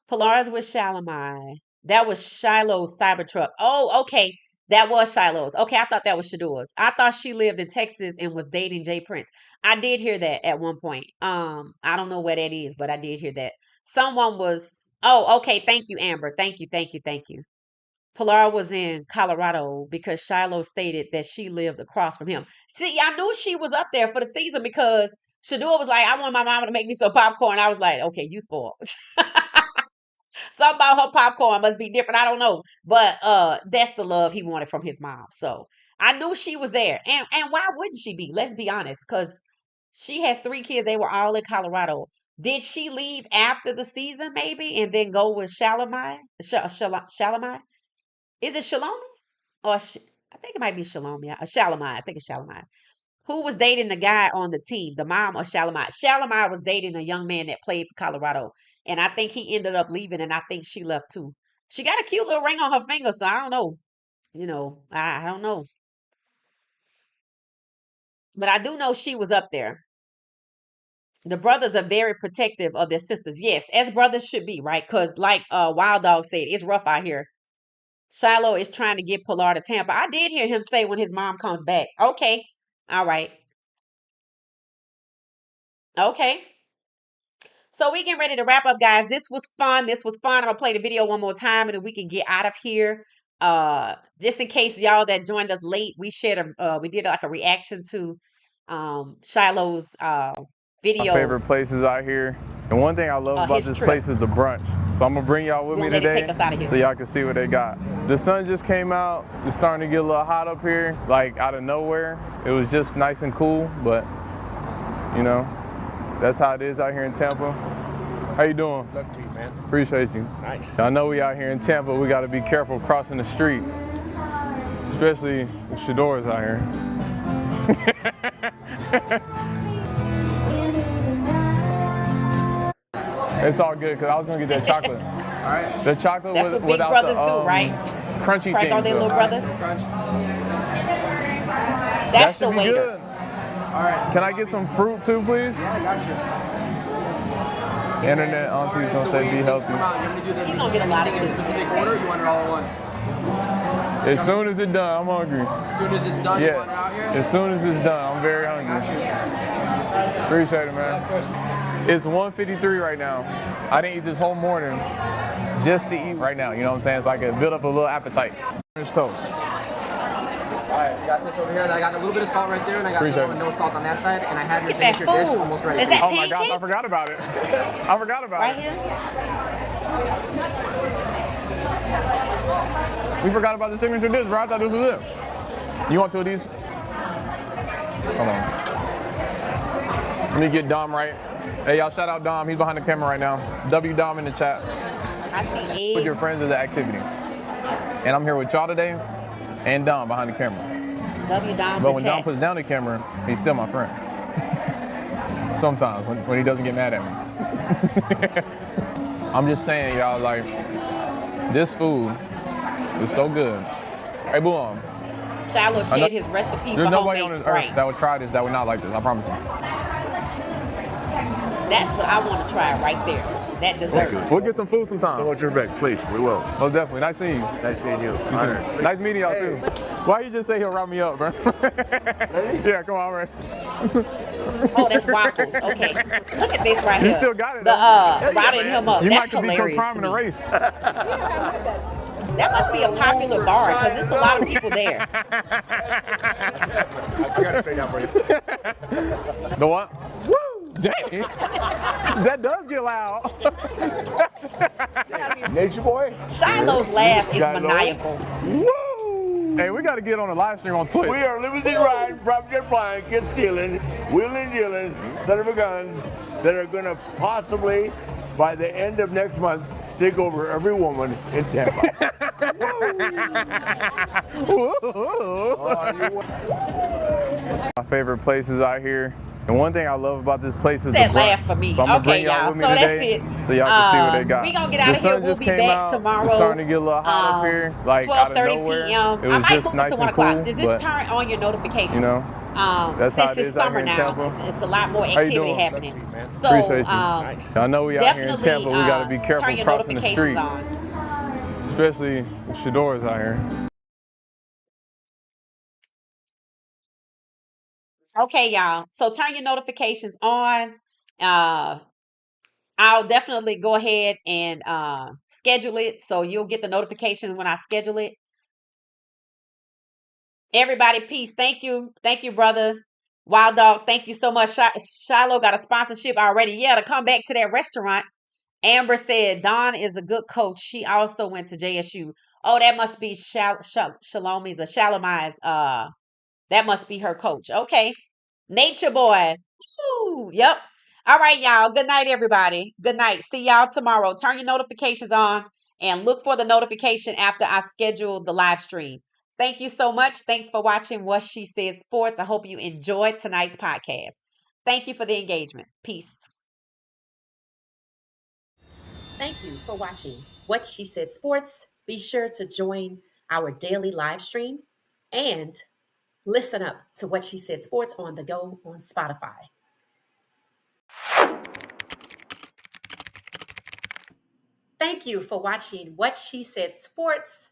Polaris with Shalimai. That was Shiloh's Cybertruck. Oh, okay. That was Shiloh's. Okay, I thought that was Shadur's. I thought she lived in Texas and was dating Jay Prince. I did hear that at one point. I don't know where that is, but I did hear that. Someone was. Oh, okay. Thank you, Amber. Thank you, thank you, thank you. Pilar was in Colorado because Shiloh stated that she lived across from him. See, I knew she was up there for the season because Shadur was like, I want my mama to make me some popcorn. I was like, okay, you spoiled. Something about her popcorn must be different. I don't know. But that's the love he wanted from his mom. So I knew she was there. And why wouldn't she be? Let's be honest. Because she has 3 kids. They were all in Colorado. Did she leave after the season, maybe, and then go with Shalimai? Shalimai? Is it Shalom? Or I think it might be Shalom, yeah. Shalimai. I think it's Shalimai. Who was dating the guy on the team, the mom or Shalimai? Shalimai was dating a young man that played for Colorado. And I think he ended up leaving, and I think she left too. She got a cute little ring on her finger, so I don't know. I don't know. But I do know she was up there. The brothers are very protective of their sisters. Yes, as brothers should be, right? Because like Wild Dog said, it's rough out here. Shiloh is trying to get Pilar to Tampa. I did hear him say when his mom comes back. Okay. All right. Okay. So we getting ready to wrap up, guys. This was fun. This was fun. I'm gonna play the video one more time and then we can get out of here. Just in case y'all that joined us late, we did like a reaction to Shiloh's My video. favorite places out here. And one thing I love about his this trip. place is the brunch. So I'm gonna bring y'all with me Won't let it today take us out of here. so y'all can see what they got. The sun just came out. It's starting to get a little hot up here, like out of nowhere. It was just nice and cool, but you know, that's how it is out here in Tampa. How you doing? Luck to you, man. Appreciate you. Nice. I know we out here in Tampa, we gotta be careful crossing the street, especially if Shadur's out here. It's all good, because I was going to get that chocolate. All right. The chocolate That's what big without brothers the, do, right? Crunchy Crack things. on their little brothers. Crunch. That's That the should be waiter. good. All right. Can I get some fruit too, please? Yeah, I got you. Internet auntie's going to say be healthy. Come out. You want me to do the He's gonna get a lot of in a too. specific order? Or you want it all at once? As soon as it's done, I'm hungry. As soon as it's done, you want it out here? Yeah. As soon as it's done, I'm very hungry. Appreciate it, man. It's 1:53 right now. I didn't eat this whole morning just to eat right now. You know what I'm saying? So I can build up a little appetite. French toast. All right, we got this over here. And I got a little bit of salt right there, and I got Appreciate no, it. no salt on that side, and I have your Look at that signature dish food. almost ready. Is for you. that Oh my gosh, I pancakes? forgot about it. I forgot about Right it. here? We forgot about the signature dish, bro. I thought this was it. You want two of these? Hold on. Let me get Dom right. Hey, y'all, shout out Dom. He's behind the camera right now. W Dom in the chat. I see With your eggs. friends is the activity. And I'm here with y'all today and Dom behind the camera. W Dom But the when Dom chat. puts down the camera, he's still my friend. Sometimes, when he doesn't get mad at me. I'm just saying, y'all, like, this food is so good. Hey, Boom. Shiloh shared his recipe for There's nobody on homemade this earth Sprite. that would try this that would not like this. I promise you. That's what I want to try right there. That dessert. We'll get some food sometime. Watch your back, please. We will. Oh, definitely. Nice seeing you. Nice seeing you. You too. Honored. Nice meeting y'all too. Why you just say he'll round me up, bro? Yeah, come on, man. Oh, that's waffles. Okay. Look at this right You here. still got it, The though. routing him up. You That's might could become hilarious prime to in the me. race. That must be a popular bar because there's a lot of people there. I got to fade out for you. The what? Woo! Dang. That does get loud. Nature boy. Shiloh's laugh is Shiloh. maniacal. Woo! Hey, we got to get on the live stream on Twitch. We are limousine riding, private jet flying, kid stealing, wheeling dealing, son of a guns that are going to possibly, by the end of next month, take over every woman in Tampa. My favorite places out here. And one thing I love about this place is That the brunch. laugh for me. So I'm gonna Okay, bring y'all y'all. with me So that's today, it. so y'all can see what they got. We gonna get out The of here. sun We'll just be came back out. tomorrow. It's starting to get a little hot up here, like out of 12:30 nowhere. p.m. It was I might just move it nice to and 1 o'clock. cool, Just but, turn on your notifications. you know, that's how Since it it's is out summer here in now, Tampa. it's a lot more you activity doing? happening. Appreciate So Appreciate you. I know we out here in definitely Tampa. We gotta be careful turn your crossing the notifications street, on. especially if Shadur's out here. Okay, y'all. So turn your notifications on. I'll definitely go ahead and schedule it so you'll get the notification when I schedule it. Everybody, peace. Thank you. Thank you, brother. Wild Dog, thank you so much. Shiloh got a sponsorship already. Yeah, to come back to that restaurant. Amber said Dawn is a good coach. She also went to JSU. Oh, that must be Shalomi's or Shalomai's. That must be her coach. Okay. Nature boy. Woo. Yep. All right, y'all. Good night, everybody. Good night. See y'all tomorrow. Turn your notifications on and look for the notification after I schedule the live stream. Thank you so much. Thanks for watching What She Said Sports. I hope you enjoyed tonight's podcast. Thank you for the engagement. Peace. Thank you for watching What She Said Sports. Be sure to join our daily live stream and listen up to What She Said Sports on the go on Spotify. Thank you for watching What She Said Sports.